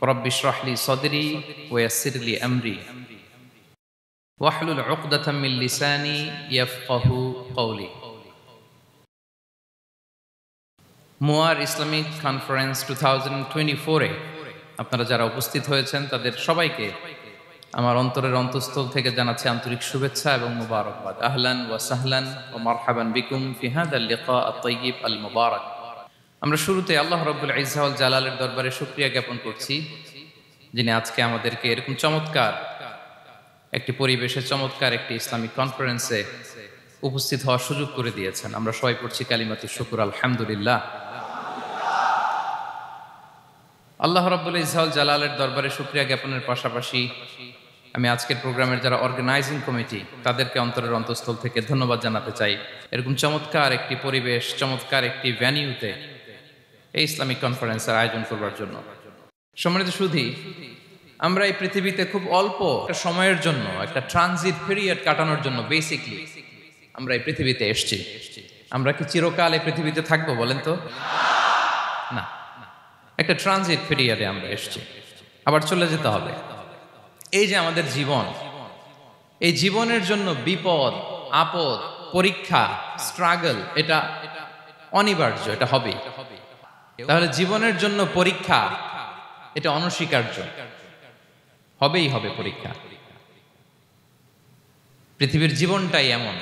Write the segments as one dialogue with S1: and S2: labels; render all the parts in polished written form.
S1: রব্বি ইশরাহ লি সাদরি ওয়া ইয়াসসির লি আমরি ওয়াহলুল উকদাতাম মিন লিসানি ইয়াফকাহু কওলি। মুয়ার Islamic conference 2024-এ আপনারা যারা উপস্থিত হয়েছেন তাদের সবাইকে আমার অন্তরের অন্তঃস্থল থেকে জানাচ্ছি আন্তরিক শুভেচ্ছা এবং মুবারকবাদ। আহলান ওয়া সাহলান ওয়া মারহাবান বিকুম ফি হাযাল লিকা আত-তাইয়িব আল মুবারাক। আমরা শুরুতে আল্লাহ রাব্বুল ইজ্জা ওয়াল জালালের দরবারে শুকরিয়া জ্ঞাপন করছি, যিনি আজকে আমাদেরকে এরকম চমৎকার একটি পরিবেশে চমৎকার একটি ইসলামিক কনফারেন্সে উপস্থিত হওয়ার সুযোগ করে দিয়েছেন। আমরা সবাই পড়ছি কালিমাতুশ শুকর, আলহামদুলিল্লাহ। আল্লাহ রাব্বুল ইজ্জা ওয়াল জালালের দরবারে শুকরিয়া জ্ঞাপনের পাশাপাশি আমি আজকের প্রোগ্রামের যারা অর্গানাইজিং কমিটি তাদেরকে অন্তরের অন্তঃস্থল থেকে ধন্যবাদ জানাতে চাই, এরকম চমৎকার একটি পরিবেশ, চমৎকার একটি ভেন্যুতে এই ইসলামিক কনফারেন্সের আয়োজন করবার জন্য। সম্মানিত সুধী, আমরা এই পৃথিবীতে খুব অল্প একটা সময়ের জন্য, একটা ট্রানজিট পিরিয়ড কাটানোর জন্য বেসিকলি আমরা এই পৃথিবীতে এসেছি। আমরা কি চিরকাল এই পৃথিবীতে থাকবো বলেন তো? না, একটা ট্রানজিট পিরিয়ডে আমরা এসেছি, আবার চলে যেতে হবে। এই যে আমাদের জীবন, এই জীবনের জন্য বিপদ, আপদ, পরীক্ষা, স্ট্রাগল এটা অনিবার্য, এটা হবে। তাহলে জীবনের জন্য পরীক্ষা এটা অনস্বীকার্য, হবেই হবে পরীক্ষা। পৃথিবীর জীবনটাই এমন,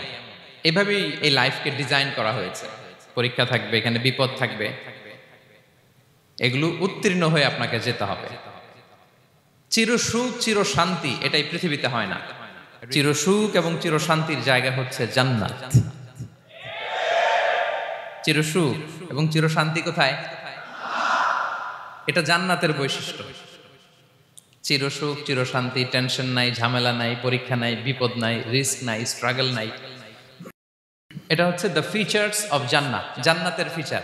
S1: এভাবেই এই লাইফকে ডিজাইন করা হয়েছে। পরীক্ষা থাকবে, এখানে বিপদ থাকবে, এগুলো উত্তীর্ণ হয়ে আপনাকে যেতে হবে। চিরসুখ চির শান্তি এটাই পৃথিবীতে হয় না। চিরসুখ এবং চিরশান্তির জায়গা হচ্ছে জান্নাত। চিরসুখ এবং চিরশান্তি কোথায়? এটা জান্নাতের বৈশিষ্ট্য। চিরসুখ চিরশান্তি, টেনশন নাই, ঝামেলা নাই, পরীক্ষা নাই, বিপদ নাই, রিস্ক নাই, স্ট্রাগল নাই। এটা হচ্ছে দ্য ফিচার্স অফ জান্নাত, জান্নাতের ফিচার।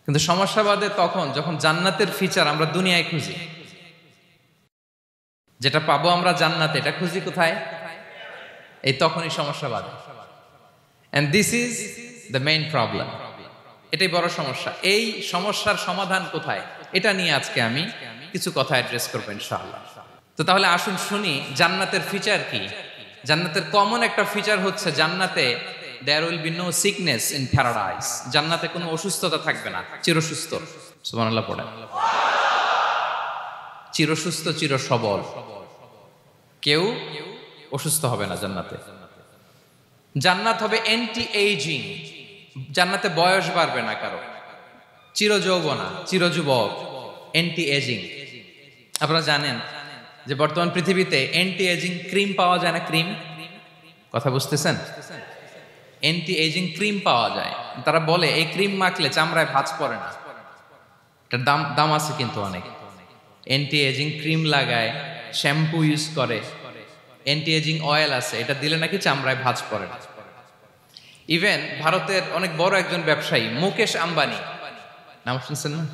S1: কিন্তু সমস্যা বাদে তখন যখন জান্নাতের ফিচার আমরা দুনিয়ায় খুঁজি, যেটা পাবো আমরা জান্নাতে, এটা খুঁজি কোথায়? এই তখনই সমস্যা বাদে। And this is the main problem. এটাই বড় সমস্যা। এই সমস্যার সমাধান কোথায়, এটা নিয়ে আজকে আমি কিছু কথা অ্যাড্রেস করবো ইনশাআল্লাহ। তো তাহলে আসুন শুনি জান্নাতের ফিচার কি। জান্নাতের কমন একটা ফিচার হচ্ছে জান্নাতে there will be no sickness in paradise. জান্নাতে কোনো অসুস্থতা থাকবে না, চিরসুস্থ। সুবহানাল্লাহ পড়েন। চিরসুস্থ, চির সবল, কেউ অসুস্থ হবে না জান্নাতে। জান্নাত হবে অ্যান্টি এইজিং, জান্নাতে বয়স বাড়বে না কারো, চির যৌবনা, চির যুবক, অ্যান্টি এজিং। আপনারা জানেন যে বর্তমান পৃথিবীতে অ্যান্টি এজিং ক্রিম পাওয়া যায় না? ক্রিম, কথা বুঝতেছেন? অ্যান্টি এজিং ক্রিম পাওয়া যায়। তারা বলে এই ক্রিম মাখলে চামড়ায় ভাঁজ পড়ে না। এটার দাম আছে কিন্তু অনেক। অ্যান্টি এজিং ক্রিম লাগায়, শ্যাম্পু ইউজ করে, অ্যান্টি এজিং অয়েল আছে, এটা দিলে নাকি চামড়ায় ভাঁজ পড়ে না। ইভেন ভারতের অনেক বড় একজন ব্যবসায়ী মুকেশ আম্বানি, নাম শুনছেন না?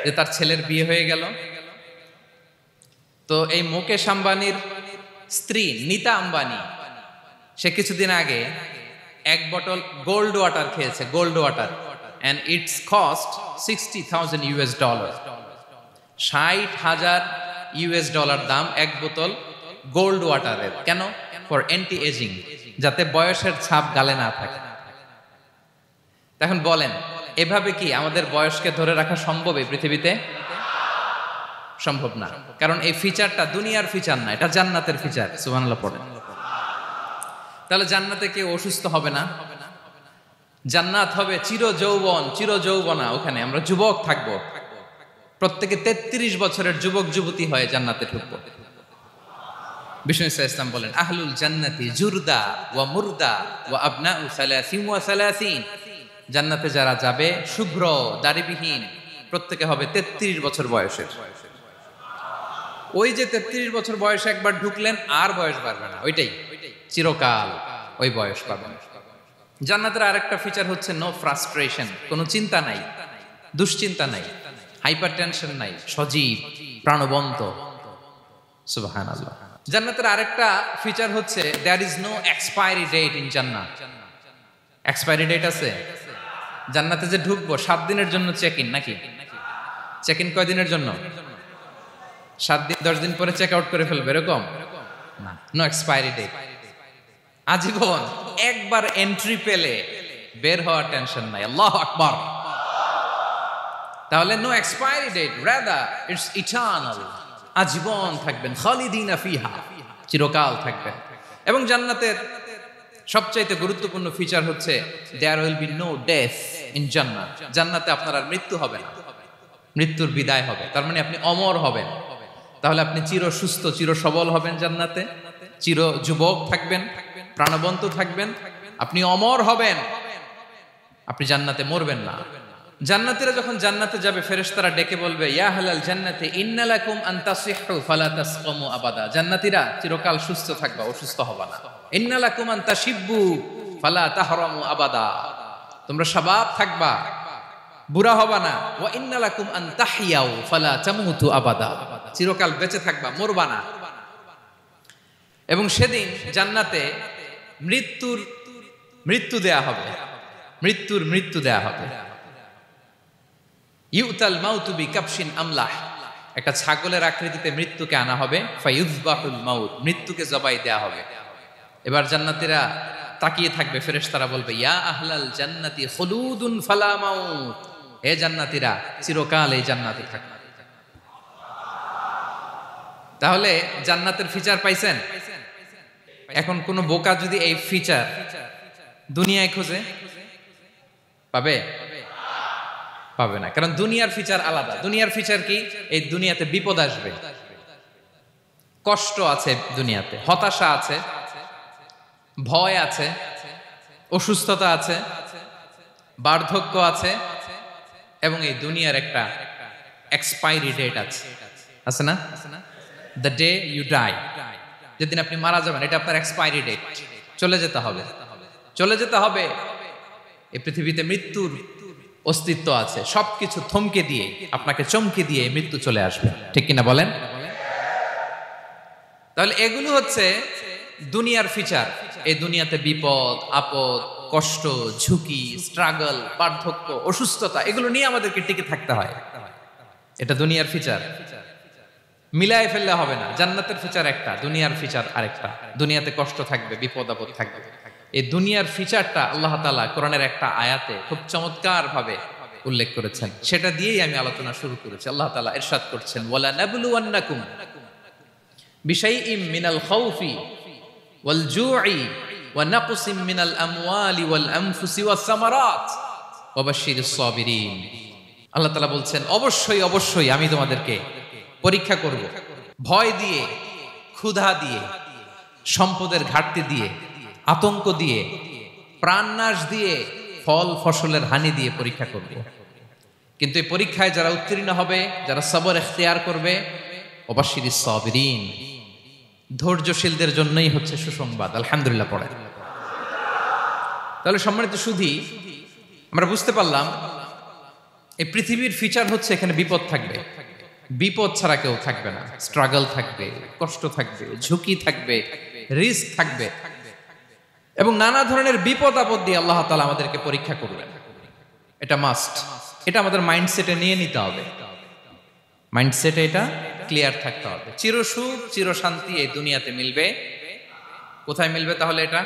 S1: যে তার ছেলের বিয়ে হয়ে গেল। তো এই মুকেশ আম্বানির স্ত্রী নীতা আম্বানি, সে কিছুদিন আগে এক বোতল গোল্ড ওয়াটার খেয়েছে, gold water, and it's cost $60,000। $60,000 দাম এক বোতল গোল্ড ওয়াটারের। কেন? ফর অ্যান্টি এজিং, যাতে বয়সের ছাপ গালে না থাকে। এখন বলেন, এভাবে কি আমাদের বয়সকে ধরে রাখা সম্ভব এই পৃথিবীতে? সম্ভব না, কারণ এই ফিচারটা দুনিয়ার ফিচার না, এটা জান্নাতের ফিচার। সুবহানাল্লাহ পড়েন। তাহলে জান্নাতে কেউ অসুস্থ হবে না। জান্নাত হবে চির যৌবন, চির যৌবনা, ওখানে আমরা যুবক থাকবো। প্রত্যেকে 33 বছরের যুবক যুবতী হয়ে জান্নাতে ঢুকবো। বিষ্ণু ইসলাম বলেন, আহলুল জান্নাতি জুরদা ওয়া মুরদা ওয়া আবনাউ সালাসিন ওয়া সালাসিন। জান্নাতে যারা যাবে শুভ্র দাড়িবিহীন, প্রত্যেকে হবে 33 বছর বয়সের। ওই যে 33 বছর বয়সে একবার ঢুকলেন, আর বয়স বাড়বে না, ওইটাই চিরকাল ওই বয়স পাবেন। জান্নাতের আরেকটা ফিচার হচ্ছে নো ফ্রাস্ট্রেশন, কোনো চিন্তা নাই, দুশ্চিন্তা নাই, হাইপার টেনশন নাই, সজীব প্রাণবন্ত। সুবহানাল্লাহ। জান্নাতের আরেকটা ফিচার হচ্ছে there is no expiry date in জান্নাত। এক্সপায়ারি ডেট আছে? জান্নাতে যে ঢুকবো 7 দিনের জন্য চেক ইন নাকি? চেক ইন কয়দিনের জন্য? 7 দিন 10 দিন পরে চেক আউট করে ফেলবে এরকম না, নো এক্সপায়ারি ডেট, আজীবন। একবার এন্ট্রি পেলে বের হওয়ার টেনশন নাই। আল্লাহু আকবার। তাহলে no expiry date, rather it's eternal, আজীবন থাকবেন, খালিদিনা ফিহা, চিরকাল থাকবেন। এবং জান্নাতের সবচাইতে গুরুত্বপূর্ণ ফিচার হচ্ছে there will be no death in জান্নাত। জান্নাতে আপনার আর মৃত্যু হবে না, মৃত্যুর বিদায় হবে। তার মানে আপনি অমর হবেন। তাহলে আপনি চির সুস্থ, চির সবল হবেন জান্নাতে, চির যুবক থাকবেন, প্রাণবন্ত থাকবেন, আপনি অমর হবেন, আপনি জান্নাতে মরবেন না। জান্নাতীরা যখন জান্নাতে যাবে, ফেরেশতারা ডেকে বলবে, ইয়া আহলাল জান্নাতি ইন্না লাকুম আন তাসিহু ফালা তাসকামু আবাদা। জান্নাতীরা চিরকাল সুস্থ থাকবা, অসুস্থ হবা না। ইন্না লাকুম আন তাশিব্বু ফালা তাহরামু আবাদা, তোমরা শাবাব থাকবা, বুড়া হবা না। ওয়া ইন্না লাকুম আন তাহইয়াউ ফালা তামুতু আবাদা, চিরকাল বেঁচে থাকবা, মরবা না। এবং সেদিন জান্নাতে মৃত্যু দেয়া হবে, মৃত্যু দেয়া হবে। ইউতাল মাউতু বিকাবশিন আমলাহ, একটা ছাগলের আকৃতিতে মৃত্যুকে আনা হবে। ফায়ুযবাহুল মাউত, মৃত্যুকে জবাই দেয়া হবে। এবার জান্নাতীরা তাকিয়ে থাকবে, ফেরেশতারা বলবে, ইয়া আহলাল জান্নাতি খুলুদুন ফালা মাউত, হে জান্নাতীরা চিরকাল এই জান্নাতে থাকবে। তাহলে জান্নাতের ফিচার পাইছেন? এখন কোন বোকা যদি এই ফিচার দুনিয়ায় খোঁজে, পাবে? পাবে না, কারণ দুনিয়ার ফিচার আলাদা। দুনিয়ার ফিচার কি? এই দুনিয়াতে বিপদ আসবে, কষ্ট আছে দুনিয়াতে, হতাশা আছে, ভয় আছে, অসুস্থতা আছে, বার্ধক্য আছে, এবং এই দুনিয়ার একটা এক্সপায়ারি ডেট আছে না? দ্য ডে ইউ ডাই, যেদিন আপনি মারা যাবেন, এটা আপনার এক্সপায়ারি ডেট, চলে যেতে হবে, চলে যেতে হবে। এই পৃথিবীতে মৃত্যুর অস্তিত্ব আছে, সবকিছু থমকে দিয়ে, আপনাকে চমকে দিয়ে মৃত্যু চলে আসবে, ঠিক কিনা বলেন? তাহলে এগুলো হচ্ছে দুনিয়ার ফিচার। এই দুনিয়াতে বিপদ আপদ, কষ্ট, ঝুঁকি, স্ট্রাগল, বার্ধক্য, অসুস্থতা, এগুলো নিয়ে আমাদেরকে টিকে থাকতে হয়। এটা দুনিয়ার ফিচার, মিলায় ফেললে হবে না। জান্নাতের ফিচার একটা, দুনিয়ার ফিচার আরেকটা। দুনিয়াতে কষ্ট থাকবে, বিপদ আপদ থাকবে। এই দুনিয়ার ফিচারটা আল্লাহ তাআলা কোরআনের একটা আয়াতে খুব চমৎকার ভাবে উল্লেখ করেছেন, সেটা দিয়েই আমি আলোচনা শুরু করেছি। আল্লাহ তাআলা ইরশাদ করছেন, ওয়ালা নাবলুওয়ান্নাকুম বিশাইইম মিনাল খাউফি ওয়াল জুই ওয়া নাকসিম মিনাল আমওয়ালি ওয়াল আনফুসি ওয়াস সামারাত ওয়া বাশশিরিস সাবিরিন। আল্লাহ তাআলা বলছেন, অবশ্যই অবশ্যই আমি তোমাদেরকে পরীক্ষা করব, ভয় দিয়ে, ক্ষুধা দিয়ে, সম্পদের ঘাটতি দিয়ে, আতঙ্ক দিয়ে, প্রাণনাশ দিয়ে, ফল ফসলের হানি দিয়ে পরীক্ষা করব। কিন্তু এই পরীক্ষায় যারা উত্তীর্ণ হবে, যারা সবর ইখতিয়ার করবে, ওয়াবাশশিরিস সাবিরিন, ধৈর্যশীলদের জন্যই হচ্ছে সুসংবাদ। আলহামদুলিল্লাহ পড়ে। তাহলে সম্মানিত সুধী, আমরা বুঝতে পারলাম এই পৃথিবীর ফিচার হচ্ছে এখানে বিপদ থাকবে, বিপদ ছাড়া কেউ থাকবে না। স্ট্রাগল থাকবে, কষ্ট থাকবে, ঝুঁকি থাকবে, রিস্ক থাকবে, এবং নানা ধরনের বিপদ আপদ দিয়ে আল্লাহ তাআলা আমাদেরকে পরীক্ষা করবেন। এটা মাস্ট, এটা আমাদের মাইন্ডসেটে নিয়ে নিতে হবে, মাইন্ডসেটে এটা ক্লিয়ার থাকতে হবে। চিরসুখ চিরশান্তি এই দুনিয়াতে মিলবে, কোথায় মিলবে তাহলে? এটা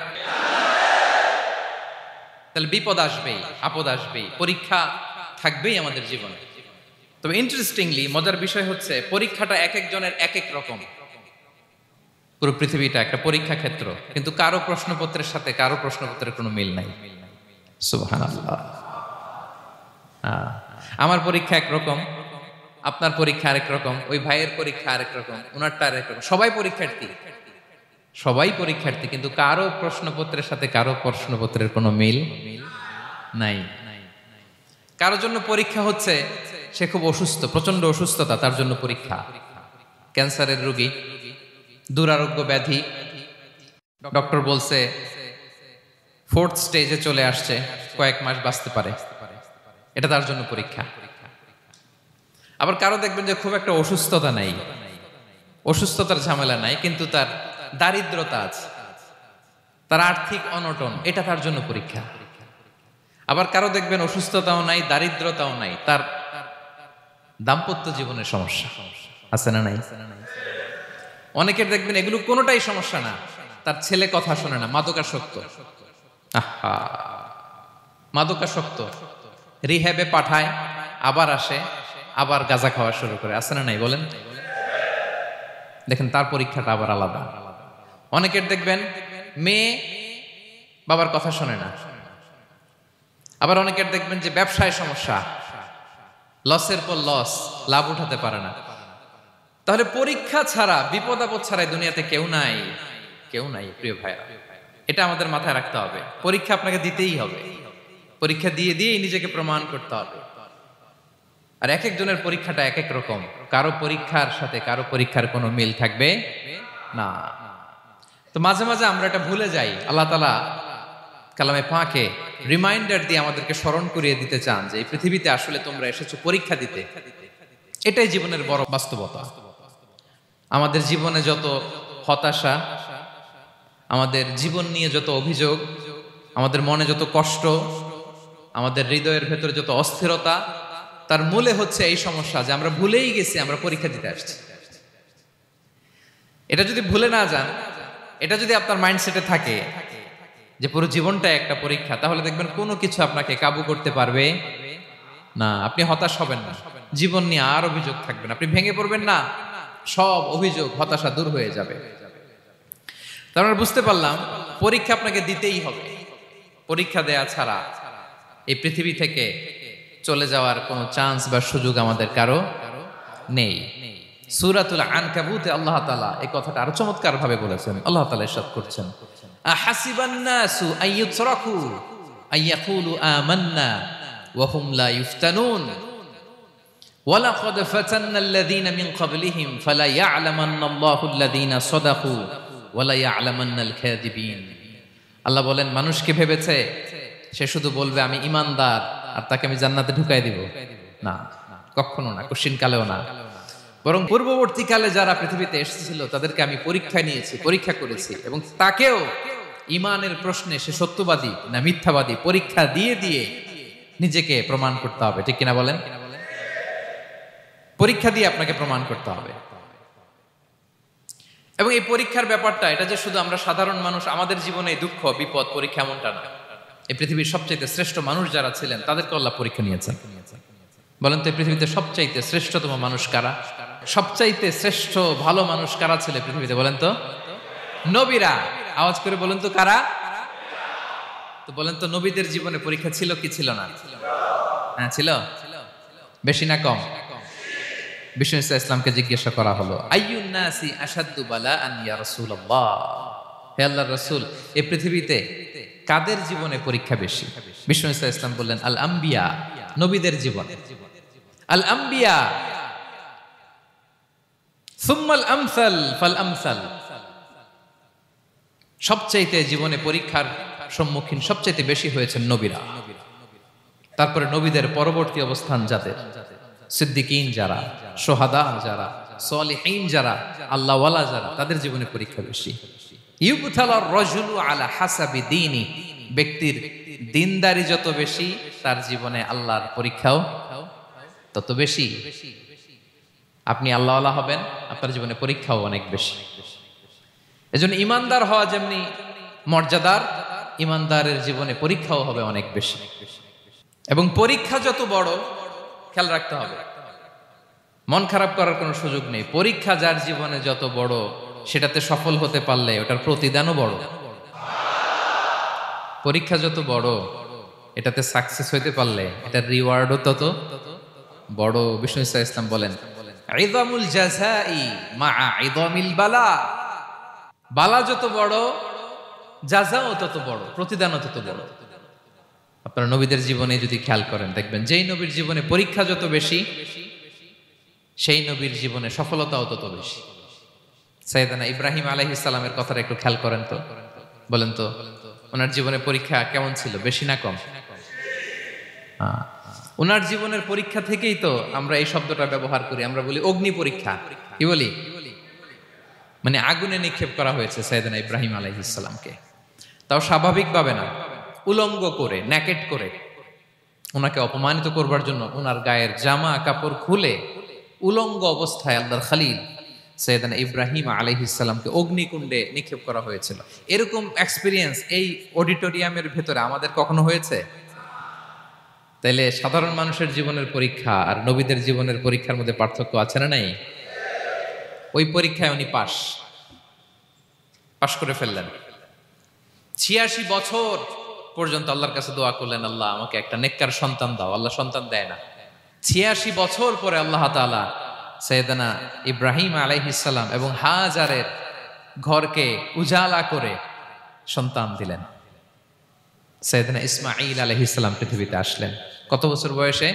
S1: তাহলে বিপদ আসবেই, আপদ আসবেই, পরীক্ষা থাকবেই আমাদের জীবনে। তবে ইন্টারেস্টিংলি মজার বিষয় হচ্ছে, পরীক্ষাটা এক একজনের এক এক রকম। পুরো পৃথিবীটা একটা পরীক্ষা ক্ষেত্র, কিন্তু কারো প্রশ্নপত্রের সাথে কারো প্রশ্নপত্রের কোনো মিল নাই। সুবহানাল্লাহ। আমার পরীক্ষা একরকম, আপনার পরীক্ষা আরেক রকম, ওই ভাইয়ের পরীক্ষা আরেক রকম, ওনারটা আরেক রকম। সবাই পরীক্ষার্থী, সবাই পরীক্ষার্থী, কিন্তু কারো প্রশ্নপত্রের সাথে কারো প্রশ্নপত্রের কোনো মিল নাই। কারো জন্য পরীক্ষা হচ্ছে সে খুব অসুস্থ, প্রচন্ড অসুস্থতা, তার জন্য পরীক্ষা। ক্যান্সারের রোগী, দুরারোগ্য ব্যাধি, ডক্টর বলছে 4th স্টেজে চলে আসছে, কয়েক মাস বাঁচতে পারে, এটা তার জন্য পরীক্ষা। আবার কারো দেখবেন যে খুব একটা অসুস্থতা নাই, অসুস্থতার ঝামেলা নাই, কিন্তু তার দারিদ্রতা আছে, তার আর্থিক অনটন, এটা তার জন্য পরীক্ষা। আবার কারো দেখবেন অসুস্থতাও নাই, দারিদ্রতাও নাই, তার দাম্পত্য জীবনের সমস্যা আছে না নাই? অনেকের দেখবেন এগুলো কোনোটাই সমস্যা না, তার ছেলে কথা শোনে না, মাদকাসক্ত। আহা, মাদকাসক্ত, রিহ্যাবে পাঠায়, আবার আসে, আবার গাঁজা খাওয়া শুরু করে। আছে না নাই বলেন? দেখেন তার পরীক্ষাটা আবার আলাদা। অনেকের দেখবেন মেয়ে বাবার কথা শোনে না। আবার অনেকের দেখবেন যে ব্যবসায় সমস্যা, লসের পর লস, লাভ উঠাতে পারে না। তাহলে পরীক্ষা ছাড়া, বিপদ আপদ ছাড়া দুনিয়াতে কেউ নাই, কেউ নাই প্রিয় ভাইরা। এটা আমাদের মাথায় রাখতে হবে। পরীক্ষা আপনাকে দিতেই হবে, পরীক্ষা দিয়ে দিয়েই নিজেকে প্রমাণ করতে হবে। আর এক একজনের পরীক্ষাটা এক এক রকম, কারো পরীক্ষার সাথে কারো পরীক্ষার কোনো মিল থাকবে না। তো মাঝে মাঝে আমরা এটা ভুলে যাই। আল্লাহ তাআলা কালামে পাকে রিমাইন্ডার দিয়ে আমাদেরকে স্মরণ করিয়ে দিতে চান যে এই পৃথিবীতে আসলে তোমরা এসেছো পরীক্ষা দিতে। এটাই জীবনের বড় বাস্তবতা। আমাদের জীবনে যত হতাশা, আমাদের জীবন নিয়ে যত অভিযোগ, আমাদের মনে যত কষ্ট, আমাদের হৃদয়ের ভেতরে যত অস্থিরতা, তার মূলে হচ্ছে এই সমস্যা যে আমরা ভুলেই গেছি আমরা পরীক্ষা দিতে আসছি। এটা যদি ভুলে না যান, এটা যদি আপনার মাইন্ডসেটে থাকে যে পুরো জীবনটা একটা পরীক্ষা, তাহলে দেখবেন কোনো কিছু আপনাকে কাবু করতে পারবে না। আপনি হতাশ হবেন না, জীবন নিয়ে আর অভিযোগ থাকবে না, আপনি ভেঙে পড়বেন না, সব অভিযোগ হতাশা দূর হয়ে যাবে। তার মানে বুঝতে পারলাম পরীক্ষা আপনাকে দিতেই হবে। পরীক্ষা দেয়া ছাড়া এই পৃথিবী থেকে চলে যাওয়ার কোনো চান্স বা সুযোগ আমাদের কারো নেই। সূরাতুল আনকাবুতে আল্লাহ তাআলা এই কথাটা আরো চমৎকার ভাবে বলেছেন। আল্লাহ তাআলা ইরশাদ করছেন, আহাসিবান নাসু আইয়ুতরাকু আইয়াকুলু আমান্না ওয়া হুম লা ইফতানুন ওয়ালাকাদ ফাতান্নাল্লাযীনা মিন ক্বাবলিহিম ফালা ইয়া'লামান্নাল্লাহু আল্লাযীনা সাদাকু ওয়া লা ইয়া'লামান্নাল কাযিবিন। আল্লাহ বলেন, মানুষ কি ভেবেছে সে শুধু বলবে আমি ঈমানদার আর তাকে আমি জান্নাতে ঢুকাই দিব? না, কখনো না, কোশ্চিন কালেও না। বরং পূর্ববর্তীকালে যারা পৃথিবীতে এসেছিল তাদেরকে আমি পরীক্ষা নিয়েছি, পরীক্ষা করেছি, এবং তাকেও ঈমানের প্রশ্নে সে সত্যবাদী না মিথ্যাবাদী পরীক্ষা দিয়ে দিয়ে নিজেকে প্রমাণ করতে হবে। ঠিক কিনা বলেন? পরীক্ষা দিয়ে আপনাকে প্রমাণ করতে হবে। এবং এই পরীক্ষার ব্যাপারটা, এটা যে শুধু আমরা সাধারণ মানুষ আমাদের জীবনে দুঃখ বিপদ পরীক্ষা এমনটা না। এই পৃথিবীর সবচাইতে শ্রেষ্ঠ মানুষ যারা ছিলেন তাদেরকে আল্লাহ পরীক্ষা নিয়েছেন। বলেন তো এই পৃথিবীতে সবচাইতে শ্রেষ্ঠতম মানুষ কারা? সবচাইতে শ্রেষ্ঠ ভালো মানুষ কারা ছিল পৃথিবীতে? বলেন তো নবীরা। আওয়াজ করে বলেন তো কারা? তো বলেন তো নবীদের জীবনে পরীক্ষা ছিল কি ছিল না? হ্যাঁ ছিল। বেশি না কম? বিষ্ণু ইসলামকে জিজ্ঞাসা করা হলো, আইয়ুন নাসি আশাদ্দু বালাআন ইয়া রাসূলুল্লাহ, হে আল্লাহর রাসূল এই পৃথিবীতে কাদের জীবনে পরীক্ষা বেশি? বিষ্ণু ইসলাম বললেন, আল আম্বিয়া, নবীদের জীবন। আল আম্বিয়া সুম্মাল আমসাল ফাল আমসাল, সবচাইতে জীবনে পরীক্ষার সম্মুখীন সবচাইতে বেশি হয়েছেন নবীরা। তারপরে নবীদের পরবর্তী অবস্থান যাদের, সিদ্দিকিন যারা, সোহাদা যারা, সলিহিন যারা, আল্লাহওয়ালা যারা, তাদের জীবনে পরীক্ষা বেশি। ইউবতালার রাজুলু আলা হাসাবি দীনি, ব্যক্তির দিনদারি যত বেশি তার জীবনে আল্লাহর পরীক্ষাও তত বেশি। আপনি আল্লাহওয়ালা হবেন, আপনার জীবনে পরীক্ষাও অনেক বেশি। এজন্য ইমানদার হওয়া যেমনি মর্যাদার, ইমানদারের জীবনে পরীক্ষাও হবে অনেক বেশি। এবং পরীক্ষা যত বড়, খেয়াল রাখতে হবে, মন খারাপ করার কোনো সুযোগ নেই। পরীক্ষা যার জীবনে যত বড়, সেটাতে সফল হতে পারলে ওটার প্রতিদানও বড়। পরীক্ষা যত বড়, এটাতে সাকসেস হইতে পারলে এটার রিওয়ার্ডও তত বড়। বিষ্ণু ইসলাম বলেন, ইযামুল জাযাই মাআ ইযামিল বালা, বালা যত বড় জাযাও তত বড়, প্রতিদানও তত বড়। আপনারা নবীদের জীবনে যদি খেয়াল করেন, দেখবেন যেই নবীর জীবনে পরীক্ষা যত বেশি, সেই নবীর জীবনে সফলতাও তত বেশি। সাইয়েদনা ইব্রাহিম আলাইহিস সালামের কথাটা একটু খেয়াল করেন তো, বলেন তো ওনার জীবনে পরীক্ষা কেমন ছিল? বেশি না কম? ওনার জীবনের পরীক্ষা থেকেই তো আমরা এই শব্দটা ব্যবহার করি। আমরা বলি অগ্নি পরীক্ষা। কি বলি? মানে আগুনে নিক্ষেপ করা হয়েছে সাইয়েদনা ইব্রাহিম আলাইহিস সালামকে। তাও স্বাভাবিকভাবে না, উলঙ্গ করে, ন্যাকেট করে ওনাকে অপমানিত করবার জন্য ওনার গায়ের জামা কাপড় খুলে উলঙ্গ অবস্থায় আল্লাহর খলিল সৈয়দনা ইব্রাহিম আলাইহিস সালামকে অগ্নিকুণ্ডে নিক্ষেপ করা হয়েছিল। এরকম এক্সপিরিয়েন্স এই অডিটোরিয়ামের ভেতরে আমাদের কখনো হয়েছে? তাইলে সাধারণ মানুষের জীবনের পরীক্ষা আর নবীদের জীবনের পরীক্ষার মধ্যে পার্থক্য আছে না নাই? ওই পরীক্ষায় উনি পাশ করে ফেললেন। ৮৬ বছর পর্যন্ত আল্লাহর কাছে দোয়া করলেন, আল্লাহ আমাকে একটা নেককার সন্তান দাও। আল্লাহ সন্তান দেয় না। ৮৬ বছর পরে আল্লাহ তাআলা সৈয়দনা ইব্রাহিম আলাইহিস সালাম এবং হাজারের ঘরকে উজালা করে সন্তান দিলেন। সৈয়দনা ইসমাঈল আলাইহিস সালাম পৃথিবীতে আসলেন কত বছর বয়সে?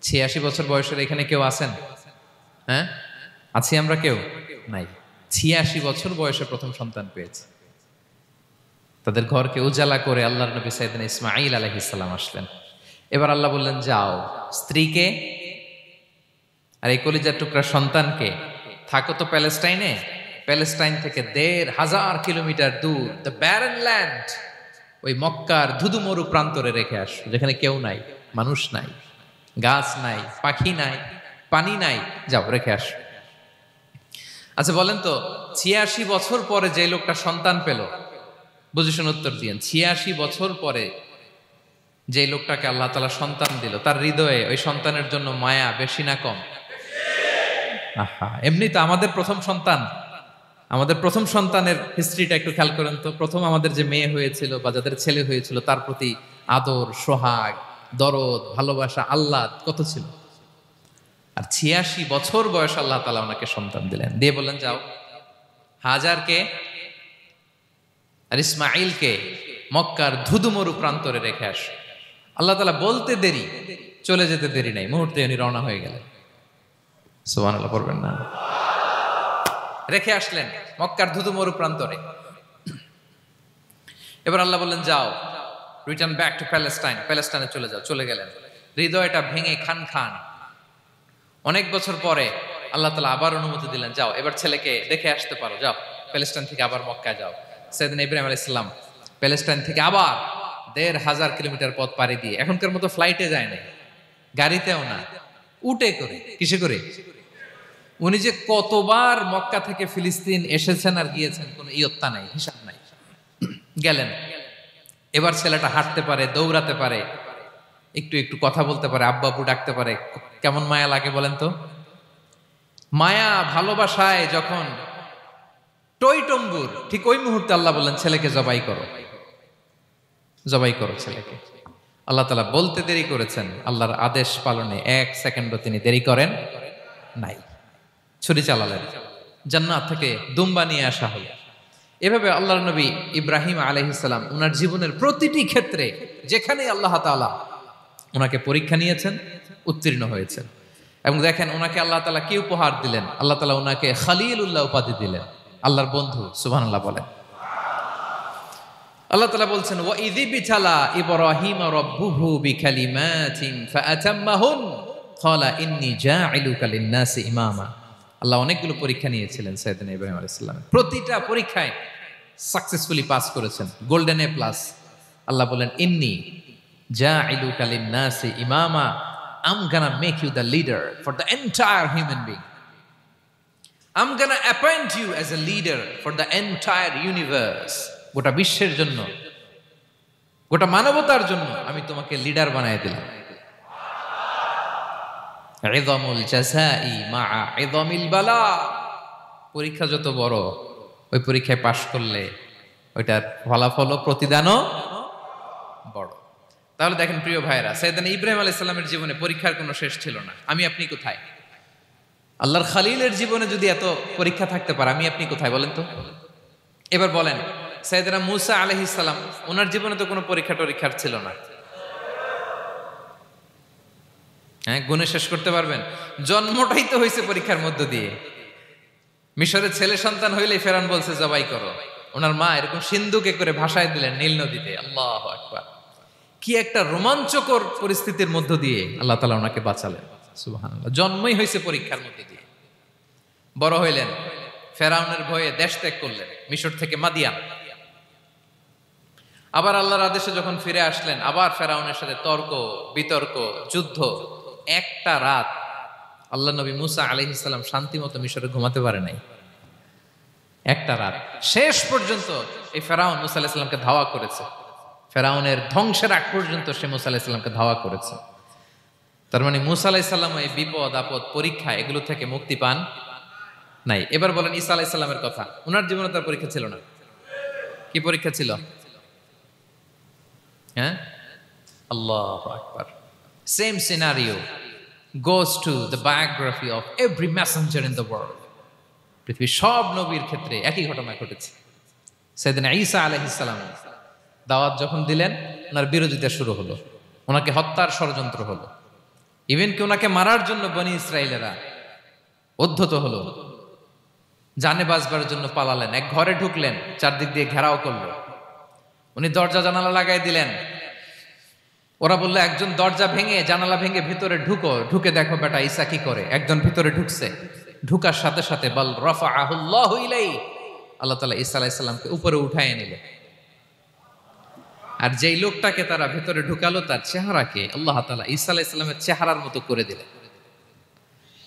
S1: ৮৬ বছর বয়সের এখানে কেউ আছেন? হ্যাঁ, আছি আমরা? কেউ নাই। ৮৬ বছর বয়সে প্রথম সন্তান পেয়েছে। তাদের ঘরকে উজালা করে আল্লাহর নবী সাইয়েদনা ইসমাঈল আলাইহিস সালাম আসলেন। এবার আল্লাহ বললেন, যাও স্ত্রীকে আর এই কলিজার টুকরা সন্তানকে থাকো তো প্যালেস্টাইনে, প্যালেস্টাইন থেকে ১৫০০ কিলোমিটার দূর দ্য ব্যারেন ল্যান্ড, ওই মক্কার ধুধুমরু প্রান্তরে রেখে আসো, যেখানে কেউ নাই, মানুষ নাই, গাছ নাই, পাখি নাই, পানি নাই, যাও রেখে আসো। আচ্ছা বলেন তো, ৮৬ বছর পরে যে লোকটা সন্তান পেল, বুঝে শুনে উত্তর দিয়েন, ৮৬ বছর পরে যে লোকটাকে আল্লাহ তাআলা সন্তান দিল, তার হৃদয়ে ওই সন্তানের জন্য মায়া বেশি না কম? আহা, এমনি তো আমাদের প্রথম সন্তানের হিস্ট্রিটা একটু খেয়াল করেন তো। প্রথম আমাদের যে মেয়ে হয়েছিল বা যাদের ছেলে হয়েছিল, তার প্রতি আদর, সোহাগ, দরদ, ভালোবাসা, আহ্লাদ কত ছিল। আর ৮৬ বছর বয়স আল্লাহ তাআলা ওনাকে সন্তান দিলেন, দিয়ে বললেন যাও হাজারকে আর ইসমাঈলকে মক্কার ধুধুমরু প্রান্তরে রেখে আস। আল্লাহ তাআলা বলতে দেরি, চলে যেতে দেরি নাই, মুহূর্তে উনি রওনা হয়ে গেলেন। সুবহানাল্লাহ পড়বেন না? রেখে আসলেন মক্কার ধুধুমরু প্রান্তরে। এবার আল্লাহ বললেন যাও, রিটার্ন ব্যাক টু প্যালেস্টাইন, প্যালেস্টাইনে চলে যাও। চলে গেলেন, হৃদয়টা ভেঙে খান খান। অনেক বছর পরে আল্লাহ তাআলা আবার অনুমতি দিলেন, যাও এবার ছেলেকে দেখে আসতে পারো, যাও প্যালেস্টাইন থেকে আবার মক্কায় যাও। সাইয়েদনা ইব্রাহিম আলাইহিস সালাম প্যালেস্টাইন থেকে আবার ১৫০০ কিলোমিটার পথ পাড়ি দিয়ে, এখনকার মতো ফ্লাইটে যায় না, গাড়িতেও না, উটে করে। কিসে করে? উনি যে কতবার মক্কা থেকে ফিলিস্তিন এসেছেন আর গিয়েছেন, কোনো ইয়ত্তা নাই, হিসাব নাই। গেলেন, এবার ছেলেটা হাঁটতে পারে, দৌড়াতে পারে, একটু একটু কথা বলতে পারে, আব্বু আব্বু ডাকতে পারে। কেমন মায়া লাগে বলেন তো? মায়া ভালোবাসায় যখন টইটম্বুর, ঠিক ওই মুহূর্তে আল্লাহ বললেন ছেলেকে জবাই করো, জবাই করো ছেলেকে। আল্লাহ তাআলা বলতে দেরি করেছেন, আল্লাহর আদেশ পালনে ১ সেকেন্ডও তিনি দেরি করেন নাই। ছুরি চালালেন, জান্নাত থেকে দুম্বা নিয়ে আসা হলো। এভাবে আল্লাহর নবী ইব্রাহিম আলাইহিস সালাম ওনার জীবনের প্রতিটি ক্ষেত্রে যেখানে আল্লাহ তাআলা ওনাকে পরীক্ষা নিয়েছেন, উত্তীর্ণ হয়েছেন। এবং দেখেন ওনাকে আল্লাহ তাআলা কি উপহার দিলেন, আল্লাহ তাআলা ওনাকে খলিলুল্লাহ উপাধি দিলেন, আল্লাহর বন্ধু। সুবহানাল্লাহ বলেন। আল্লাহ তাআলা বলছেন, ওয়া ইযিবতালা ইব্রাহিম রাব্বুহু বিকালিমাতিন ফাআতাম্মাহুন ক্বালা ইন্নী জাঈলুকা লিন-নাসি ইমামা। আল্লাহ অনেকগুলো পরীক্ষা নিয়েছিলেন সাইয়েদনা ইব্রাহিম আলাইহিস সালাম, প্রতিটা পরীক্ষায় সাকসেসফুলি পাস করেছেন, গোল্ডেন এ প্লাস। আল্লাহ বলেন, ইন্নী জাঈলুকা লিন-নাসি ইমামা, I'm gonna make you the leader for the entire human being. I'm gonna appoint you as a leader for the entire universe. গোটা বিশ্বের জন্য, গোটা মানবতার জন্য আমি তোমাকে লিডার বানায় দিলাম। ইযামুল জাযাই মা'a ইযামিল বালা। পরীক্ষা যত বড়, ওই পরীক্ষায় পাশ করলে ওইটার ফলাফল ও প্রতিদানও বড়। তাহলে দেখেন প্রিয় ভাইরা, সাইয়েদনা ইব্রাহিম আলাইহিস সালামের জীবনে পরীক্ষার কোনো শেষ ছিল না। আমি আপনি কোথায়? আল্লাহর খলিলের জীবনে যদি এত পরীক্ষা থাকতে পারে, আমি আপনি কোথায় বলেন তো? এবার বলেন, সাইয়েদনা মূসা আলাইহিস সালাম, ওনার জীবনে তো কোনো পরীক্ষার ছিল না। হ্যাঁ, গুণে শেষ করতে পারবেন? জন্মটাই তো হয়েছে পরীক্ষার মধ্য দিয়ে। মিশরের ছেলে সন্তান হইলেই ফেরাউন বলছে জবাই করো। ওনার মা এরকম সিন্ধুকে করে ভাসায় দিলেন নীল নদীতে। আল্লাহু আকবার! কি একটা রোমাঞ্চকর পরিস্থিতির মধ্য দিয়ে আল্লাহ তাআলা ওনাকে বাঁচালেন। সুবহানাল্লাহ। জন্মই হয়েছে পরীক্ষার মধ্যে দিয়ে। বড় হইলেন, ফেরাউনের ভয়ে দেশ ত্যাগ করলেন, মিশর থেকে মাদিয়ান। আবার আল্লাহর আদেশে যখন ফিরে আসলেন, আবার ফেরাউনের সাথে তর্ক বিতর্ক, যুদ্ধ। একটা রাত আল্লাহ নবী মুসা আলাইহিস সালাম শান্তি মতো মিশরে ঘুমাতে পারে নাই। একটা রাত শেষ পর্যন্ত এই ফেরাউন মুসা আলাইহিস সালামকে ধাওয়া করেছে। ফেরাউনের ধ্বংসের আগ পর্যন্ত সে মুসা আলাইহিস সালামকে ধাওয়া করেছে। তার মানে মুসা আলাইহিস সালাম এই বিপদ আপদ পরীক্ষা এগুলো থেকে মুক্তি পান নাই। এবার বলেন ঈসা আলাইহিস সালামের কথা, ওনার জীবনে তার পরীক্ষা ছিল না? কি পরীক্ষা ছিল? হ্যাঁ, আল্লাহু আকবার। Same scenario goes to the biography of every messenger in the world. পৃথিবীর সব নবীর ক্ষেত্রে একই ঘটনা ঘটেছে। সাইয়েদনা ঈসা আলাইহিস সালাম দাওয়াত যখন দিলেন, ওনার বিরোধিতা শুরু হলো, ওনাকে হত্যার ষড়যন্ত্র হলো, ইভেন কি ওনাকে মারার জন্য বনি ইসরায়েলেরা উদ্ধত হলো, জানে বাঁচবার জন্য পালালেন, এক ঘরে ঢুকলেন, চারদিক দিয়ে ঘেরাও করলো, উনি দরজা জানালা লাগাই দিলেন। ওরা বললো একজন দরজা ভেঙে জানালা ভেঙে ভিতরে ঢুকে দেখো বেটা ঈসা কি করে। একজন ভিতরে ঢুকছে, ঢুকার সাথে সাথে বল রাফাআহুল্লাহু ইলাইহি, আল্লাহ তাআলা ঈসা আলাইহিস সালামকে উপরে উঠায় নিলেন। আর যেই লোকটাকে তারা ভেতরে ঢুকালো তার চেহারাকে আল্লাহ তাআলা ঈসা আলাইহিস সালামের চেহারার মতো করে দিলেন।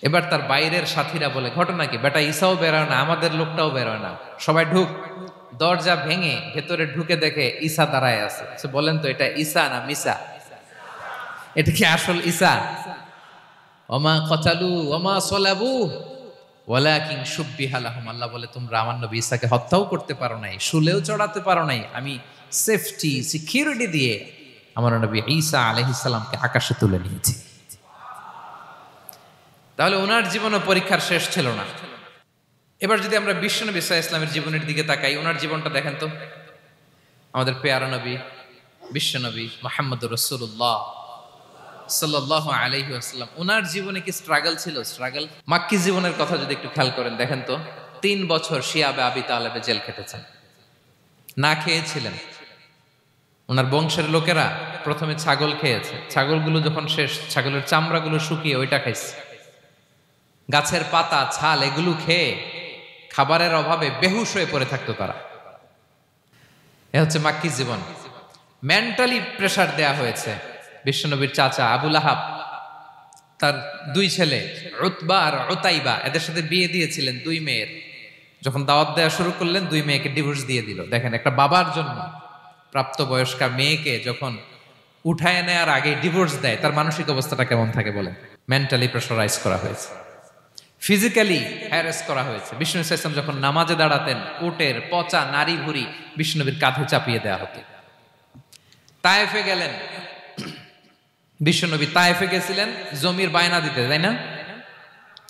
S1: এবার তার বাইরের সাথীরা বলে ঘটনা কি, বেটা ঈসাও বেরোয় না, আমাদের লোকটাও বেরোয় না, সবাই ঢুক। দরজা ভেঙে ভেতরে ঢুকে দেখে ঈসা দাঁড়ায় আছে। বলেন তো এটা ঈসা না মিসা? এটা কি আসল ঈসা? ওমা কতালু ওমা সলাবু ওয়ালাকিন শুব্বিহা লাহুম। আল্লাহ বলে তোমরা আমার নবী ঈসাকে হত্যাও করতে পারো নাই, শুলেও চড়াতে পারো নাই, আমি সেফটি সিকিউরিটি দিয়ে আমার নবী ঈসা আলাইহিস সালামকে আকাশে তুলে নিয়েছি। তাহলে ওনার জীবনও পরীক্ষার শেষ ছিল না। এবার যদি আমরা বিশ্বনবী সাল্লাল্লাহু আলাইহি ওয়াসাল্লামের জীবনের দিকে তাকাই, ওনার জীবনটা দেখেন তো। আমাদের পেয়ারা নবী বিশ্বনবী মুহাম্মদুর রাসূলুল্লাহ সাল্লাল্লাহু আলাইহি ওয়াসাল্লাম, ওনার জীবনে কি স্ট্রাগল ছিল? স্ট্রাগল। মাক্কি জীবনের কথা যদি একটু খেয়াল করেন, দেখেন তো 3 বছর শিয়াবে আবি তালেবে জেল খেটেছেন, না খেয়েছিলেন। ওনার বংশের লোকেরা প্রথমে ছাগল খেয়েছে, ছাগলগুলো যখন শেষ, ছাগলের চামড়াগুলো শুকিয়ে ওইটা খাইছে। গাছের পাতা ছাল এগুলো খেয়ে খাবারের অভাবে বেহুশ হয়ে পড়ে থাকতো তারা। এ হচ্ছে মাক্কি জীবন। মেন্টালি প্রেসার দেয়া হয়েছে। বিশ্বনবীর চাচা আবু লাহাব, তার 2 ছেলে উতবা আর উতাইবা, এদের সাথে বিয়ে দিয়েছিলেন 2 মেয়ের। যখন দাওয়াত দেওয়া শুরু করলেন 2 মেয়েকে ডিভোর্স দিয়ে দিল। দেখেন একটা বাবার জন্য প্রাপ্তবয়স্কা মেয়েকে যখন উঠায় নেয়ার আগে ডিভোর্স দেয়, তার মানসিক অবস্থাটা কেমন থাকে বলেন? মেন্টালি প্রেসারাইজ করা হয়েছে, ফিজিক্যালি হ্যারাস করা হয়েছে। বিষ্ণু ইসলাম যখন নামাজে দাঁড়াতেন, উটের পচা নারী ভুড়ি বিষ্ণুনবীর কাঁধে চাপিয়ে দেওয়া হতো। তায়েফে গেলেন, বিশ্বনবী তায়েফে গেছিলেন জমির বায়না দিতে, তাই না?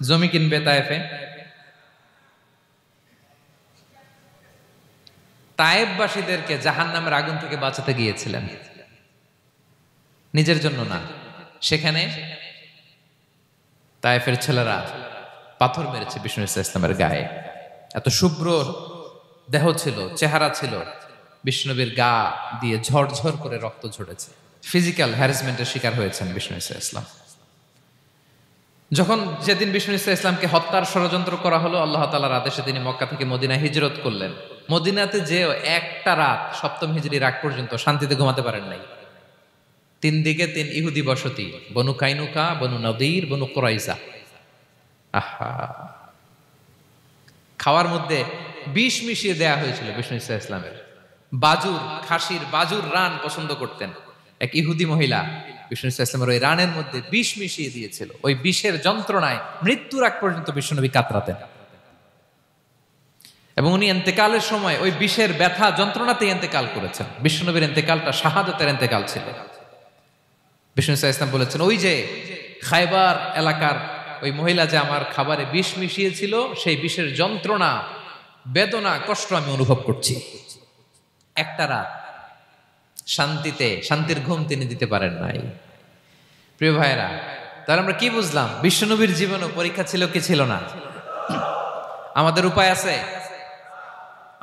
S1: জমি কিনবে তায়েফে। তায়েফবাসীদেরকে জাহান্নামের আগুন থেকে বাঁচাতে গিয়েছিলেন, নিজের জন্য না। সেখানে তায়েফের ছেলেরা পাথর মেরেছে বিষ্ণু ইসলামের গায়ে। এত শুভ্র দেহ ছিল, চেহারা ছিল, বিষ্ণুনবীর গা দিয়ে ঝরঝর করে রক্ত ঝরেছে। ফিজিক্যাল হ্যারাসমেন্টের শিকার হয়েছেন বিষ্ণু ইসলাম। যখন যেদিন বিষ্ণু ইসলামকে হত্যার ষড়যন্ত্র করা হলো, আল্লাহ তাআলার আদেশে তিনি মক্কা থেকে মদিনায় হিজরত করলেন। মদিনাতে যে একটা রাত 7ম হিজরির আগ পর্যন্ত শান্তিতে ঘুমাতে পারেন নাই। 3 দিকে 3 ইহুদি বসতি, বনু কাইনুকা, বনু নদীর, বনু কুরাইজা। আহা, খাওয়ার মধ্যে বিষ মিশিয়ে দেয়া হয়েছিল বিষ্ণু ইসলামের। বাজুর, খাসির বাজুর রান পছন্দ করতেন। এক ইহুদি মহিলা বিষ্ণু ইসলামের ওই রানের মধ্যে বিষ মিশিয়ে দিয়েছিল। ওই বিষের যন্ত্রণায় মৃত্যুর আগ পর্যন্ত বিশ্বনবী কাতরাতেন, এবং উনি ইন্তেকালের সময় ওই বিষের ব্যথা যন্ত্রণাতে ইন্তেকাল করেছেন। বিশ্বনবীর ইন্তেকালটা শাহাদাতের ইন্তেকাল ছিল। বিষ্ণু ইসলাম বলেছেন, ওই যে খায়বার এলাকার ওই মহিলা যে আমার খাবারে বিষ মিশিয়েছিল, সেই বিষের যন্ত্রণা, বেদনা, কষ্ট আমি অনুভব করছি। একটা রাত শান্তির ঘুম তিনি দিতে পারেন নাই। প্রিয় ভাইরা, তাহলে আমরা কি বুঝলাম? বিশ্বনবীর জীবনে পরীক্ষা ছিল কি ছিল না? আমাদের উপায় আছে?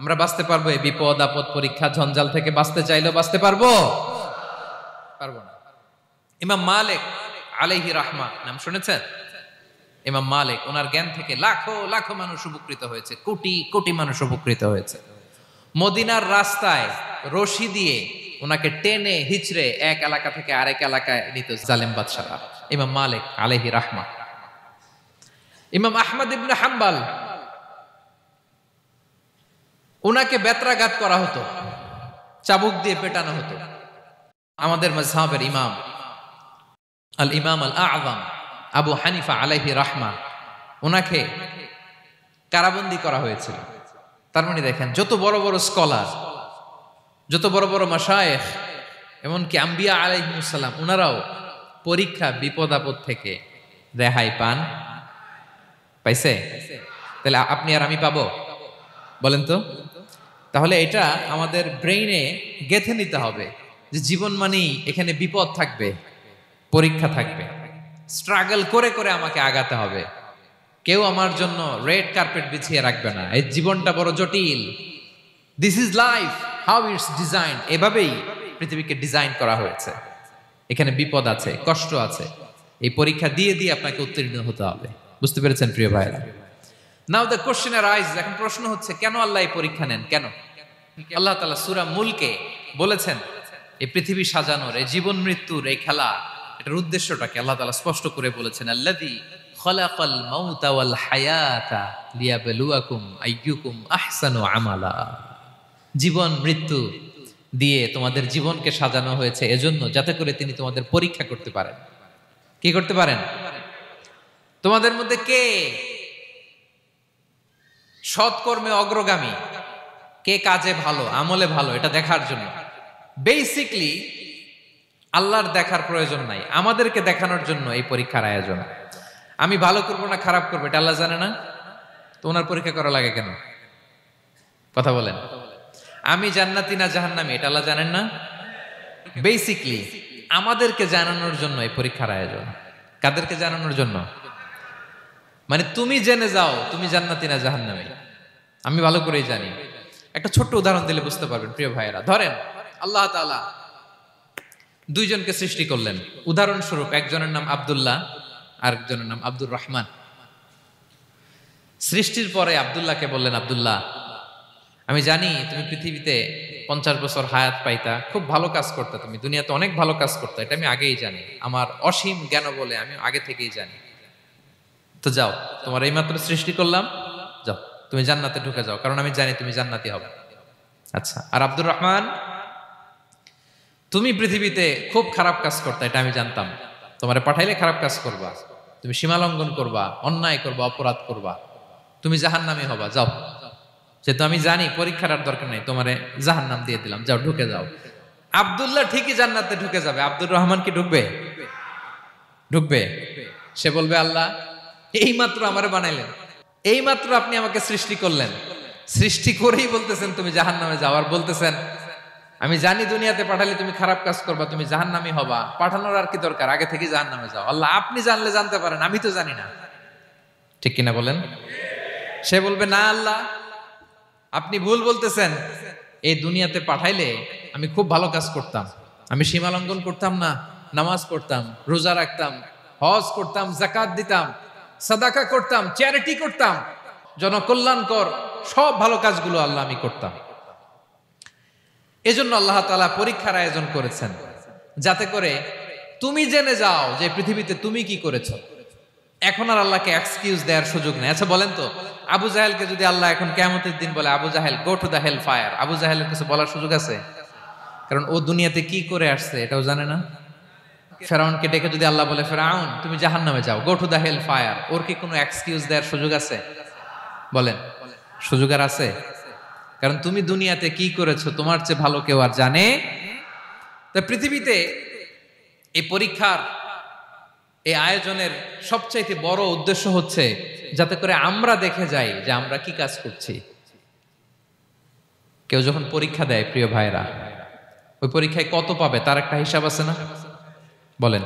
S1: আমরা বাঁচতে পারবো এই বিপদ আপদ পরীক্ষা ঝঞ্ঝাল থেকে? বাঁচতে চাইলেও বাঁচতে পারবো? পারবো না। ইমাম মালিক আলাইহি রাহমা নাম শুনেছেন? ইমাম মালিক, ওনার জ্ঞান থেকে লাখো লাখো মানুষ উপকৃত হয়েছে, কোটি কোটি মানুষ উপকৃত হয়েছে। মদিনার রাস্তায় রশি দিয়ে ওনাকে টেনে হিচড়ে এক এলাকা থেকে আরেক এলাকায় নিত জালেম বাদশারা। ইমাম মালিক আলাইহি রাহমা, ইমাম আহমদ ইবনে হাম্বল, ওনাকে বেত্রাঘাত করা হতো, চাবুক দিয়ে পেটানো হতো। আমাদের মাযহাবের ইমাম আল ইমাম আল আযম আবু হানিফা আলাইহি রাহমা, ওনাকে কারাবন্দী করা হয়েছিল। তার মানে দেখেন, যত বড় বড় স্কলার, যত বড় বড় মাশায়েখ, এমনকি আম্বিয়া আলাইহিমুস সালাম, ওনারাও পরীক্ষা বিপদ আপদ থেকে রেহাই পান। পাইছে? তাহলে আপনি আর আমি পাবো? বলেন তো। তাহলে এটা আমাদের ব্রেইনে গেঁথে নিতে হবে যে জীবন মানেই এখানে বিপদ থাকবে, পরীক্ষা থাকবে, স্ট্রাগল করে করে আমাকে আগাতে হবে। কেউ আমার জন্য রেড কার্পেট বিছিয়ে রাখবে না। এই জীবনটা বড় জটিল। This is life, how it's design. এভাবেই পৃথিবীকে ডিজাইন করা হয়েছে। এখানে বিপদ আছে, কষ্ট আছে। এই পরীক্ষা দিয়ে দিয়ে আপনাকে উত্তীর্ণ হতে হবে। বুঝতে পেরেছেন প্রিয় ভাইরা? নাও দ্য কোশ্চেন অ্যারাইজ, এখন প্রশ্ন হচ্ছে কেন আল্লাহ এই পরীক্ষা নেন? কেন? আল্লাহ তাআলা সূরা মুলকে বলেছেন এই পৃথিবী সাজানোর, এই জীবন মৃত্যুর এই খেলা, এটার উদ্দেশ্যটাকে আল্লাহ তাআলা স্পষ্ট করে বলেছেন, আল্লাযী খালাকাল মাউতা ওয়াল হায়াতা লিয়াবলুয়াকুম আইয়ুকুম আহসানু আমালা। জীবন মৃত্যু দিয়ে তোমাদের জীবনকে সাজানো হয়েছে এজন্য, যাতে করে তিনি তোমাদের পরীক্ষা করতে পারেন। কি করতে পারেন? তোমাদের মধ্যে কে সৎকর্মে অগ্রগামী, কে কাজে ভালো, আমলে ভালো, এটা দেখার জন্য। বেসিকলি আল্লাহর দেখার প্রয়োজন নাই, আমাদেরকে দেখানোর জন্য এই পরীক্ষার আয়োজন। আমি ভালো করবো না খারাপ করবো এটা আল্লাহ জানে না? তো ওনার পরীক্ষা করা লাগে কেন? কথা বলেন। আমি জান্নাতি না জাহান্নামী এটা আল্লাহ জানেন না? বেসিকলি আমাদেরকে জানানোর জন্য এই পরীক্ষার আয়োজন। কাদেরকে জানানোর জন্য? মানে তুমি জেনে যাও তুমি জান্নাতি না জাহান্নামী। আমি ভালো করেই জানি। একটা ছোট্ট উদাহরণ দিলে বুঝতে পারবেন প্রিয় ভাইয়েরা। ধরেন আল্লাহ তাআলা দুইজনকে সৃষ্টি করলেন। উদাহরণস্বরূপ একজনের নাম আব্দুল্লাহ, আরেকজনের নাম আব্দুর রহমান। সৃষ্টির পরে আব্দুল্লাহকে বললেন, আব্দুল্লাহ আমি জানি তুমি পৃথিবীতে 50 বছর হায়াত পাইতা, খুব ভালো কাজ করতে, তুমি দুনিয়াতে অনেক ভালো কাজ করতে, এটা আমি আগেই জানি, আমার অসীম জ্ঞান বলে আমি আগে থেকেই জানি। তো যাও, তোমার এইমাত্র সৃষ্টি করলাম, যাও তুমি জান্নাতে ঢুকে যাও, কারণ আমি জানি তুমি জান্নাতি হবে। আচ্ছা, আর আব্দুর রহমান তুমি পৃথিবীতে খুব খারাপ কাজ করতে, এটা আমি জানতাম, তোমারে পাঠাইলে খারাপ কাজ করবা, তুমি সীমা লঙ্ঘন করবা, অন্যায় করবা, অপরাধ করবা, তুমি জাহান্নামী হবা, যাও। যেহেতু আমি জানি পরীক্ষার আর দরকার নেই, তোমারে জাহান্নাম দিয়ে দিলাম, যাও ঢুকে যাও। আব্দুল্লাহ ঠিকই জান্নাতে ঢুকে যাবে, আব্দুর রহমান কি ঢুকবে? ঢুকবে। সে বলবে, আল্লাহ এইমাত্র আমারে বানাইলেন, এইমাত্র আপনি আমাকে সৃষ্টি করলেন, সৃষ্টি করেই বলতেছেন তুমি জাহান্নামে যাও, আর বলতেছেন আমি জানি দুনিয়াতে পাঠালে তুমি খারাপ কাজ করবা, তুমি জাহান্নামী হবা, পাঠানোর আর কি দরকার, আগে থেকে জাহান্নামে যাও। আল্লাহ আপনি জানলে জানতে পারেন, আমি তো জানি না। ঠিক কিনা বলেন? সে বলবে, না আল্লাহ আপনি ভুল বলতেছেন, এই দুনিয়াতে পাঠাইলে আমি খুব ভালো কাজ করতাম, আমি সীমা লঙ্ঘন করতাম না, নামাজ পড়তাম, রোজা রাখতাম, হজ করতাম, যাকাত দিতাম, সাদাকা করতাম, চ্যারিটি করতাম, জনকল্যাণকর সব ভালো কাজগুলো আল্লাহ আমি করতাম। এজন্য আল্লাহ তাআলা পরীক্ষার আয়োজন করেছেন, যাতে করে তুমি জেনে যাও যে পৃথিবীতে তুমি কি করেছো। এখন আর আল্লাহকে এক্সকিউজ দেওয়ার সুযোগ নেই। আচ্ছা বলেন তো, আবু জাহেলকে যদি আল্লাহ এখন কিয়ামতের দিন বলে, Abu Jahl go to the hell fire, Abu জাহেলের কিছু বলার সুযোগ আছে? কারণ ও দুনিয়াতে কি করে আসছে এটাও জানে না। ফেরাউনকে ডেকে যদি আল্লাহ বলে, ফেরাউন তুমি জাহান্নামে যাও, go to the hell fire, ওর কি কোনো এক্সকিউজ দেওয়ার সুযোগ আছে? বলেন, সুযোগ আর আছে? কারণ তুমি দুনিয়াতে কি করেছো তোমার চেয়ে ভালো কেউ আর জানে। তা পৃথিবীতে এই পরীক্ষার এই আয়োজনের সবচাইতে বড় উদ্দেশ্য হচ্ছে যাতে করে আমরা দেখে যাই যে আমরা কি কাজ করছি। কেউ যখন পরীক্ষা দেয় প্রিয় ভাইরা, ওই পরীক্ষায় কত পাবে তার একটা হিসাব আছে না? বলেন,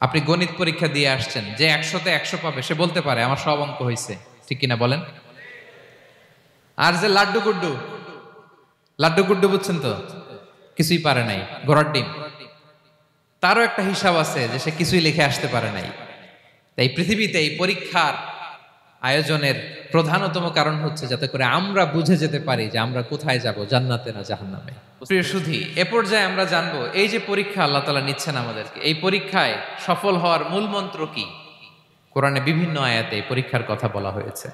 S1: আপনি গণিত পরীক্ষা দিয়ে আসছেন, যে 100তে 100 পাবে সে বলতে পারে আমার সব অঙ্ক হয়েছে, ঠিক কিনা বলেন? আর যে লাড্ডু গুড্ডু বুঝছেন তো, কিছুই পারে নাই, ঘোড়ার ডিম, তারও একটা হিসাব আছে যে সে কিছুই লিখে আসতে পারে নাই। তাই পৃথিবীতে এই পরীক্ষার আয়োজনের প্রধানতম কারণ হচ্ছে যাতে করে আমরা বুঝে যেতে পারি যে আমরা কোথায় যাব, জান্নাতে না জাহান্নামে। প্রিয় সুধী, এ পর্যায়ে আমরা জানবো এই যে পরীক্ষা আল্লাহ তাআলা নিচ্ছেন আমাদেরকে, এই পরীক্ষায় সফল হওয়ার মূল মন্ত্র কি? কোরআনে বিভিন্ন আয়াতে এই পরীক্ষার কথা বলা হয়েছে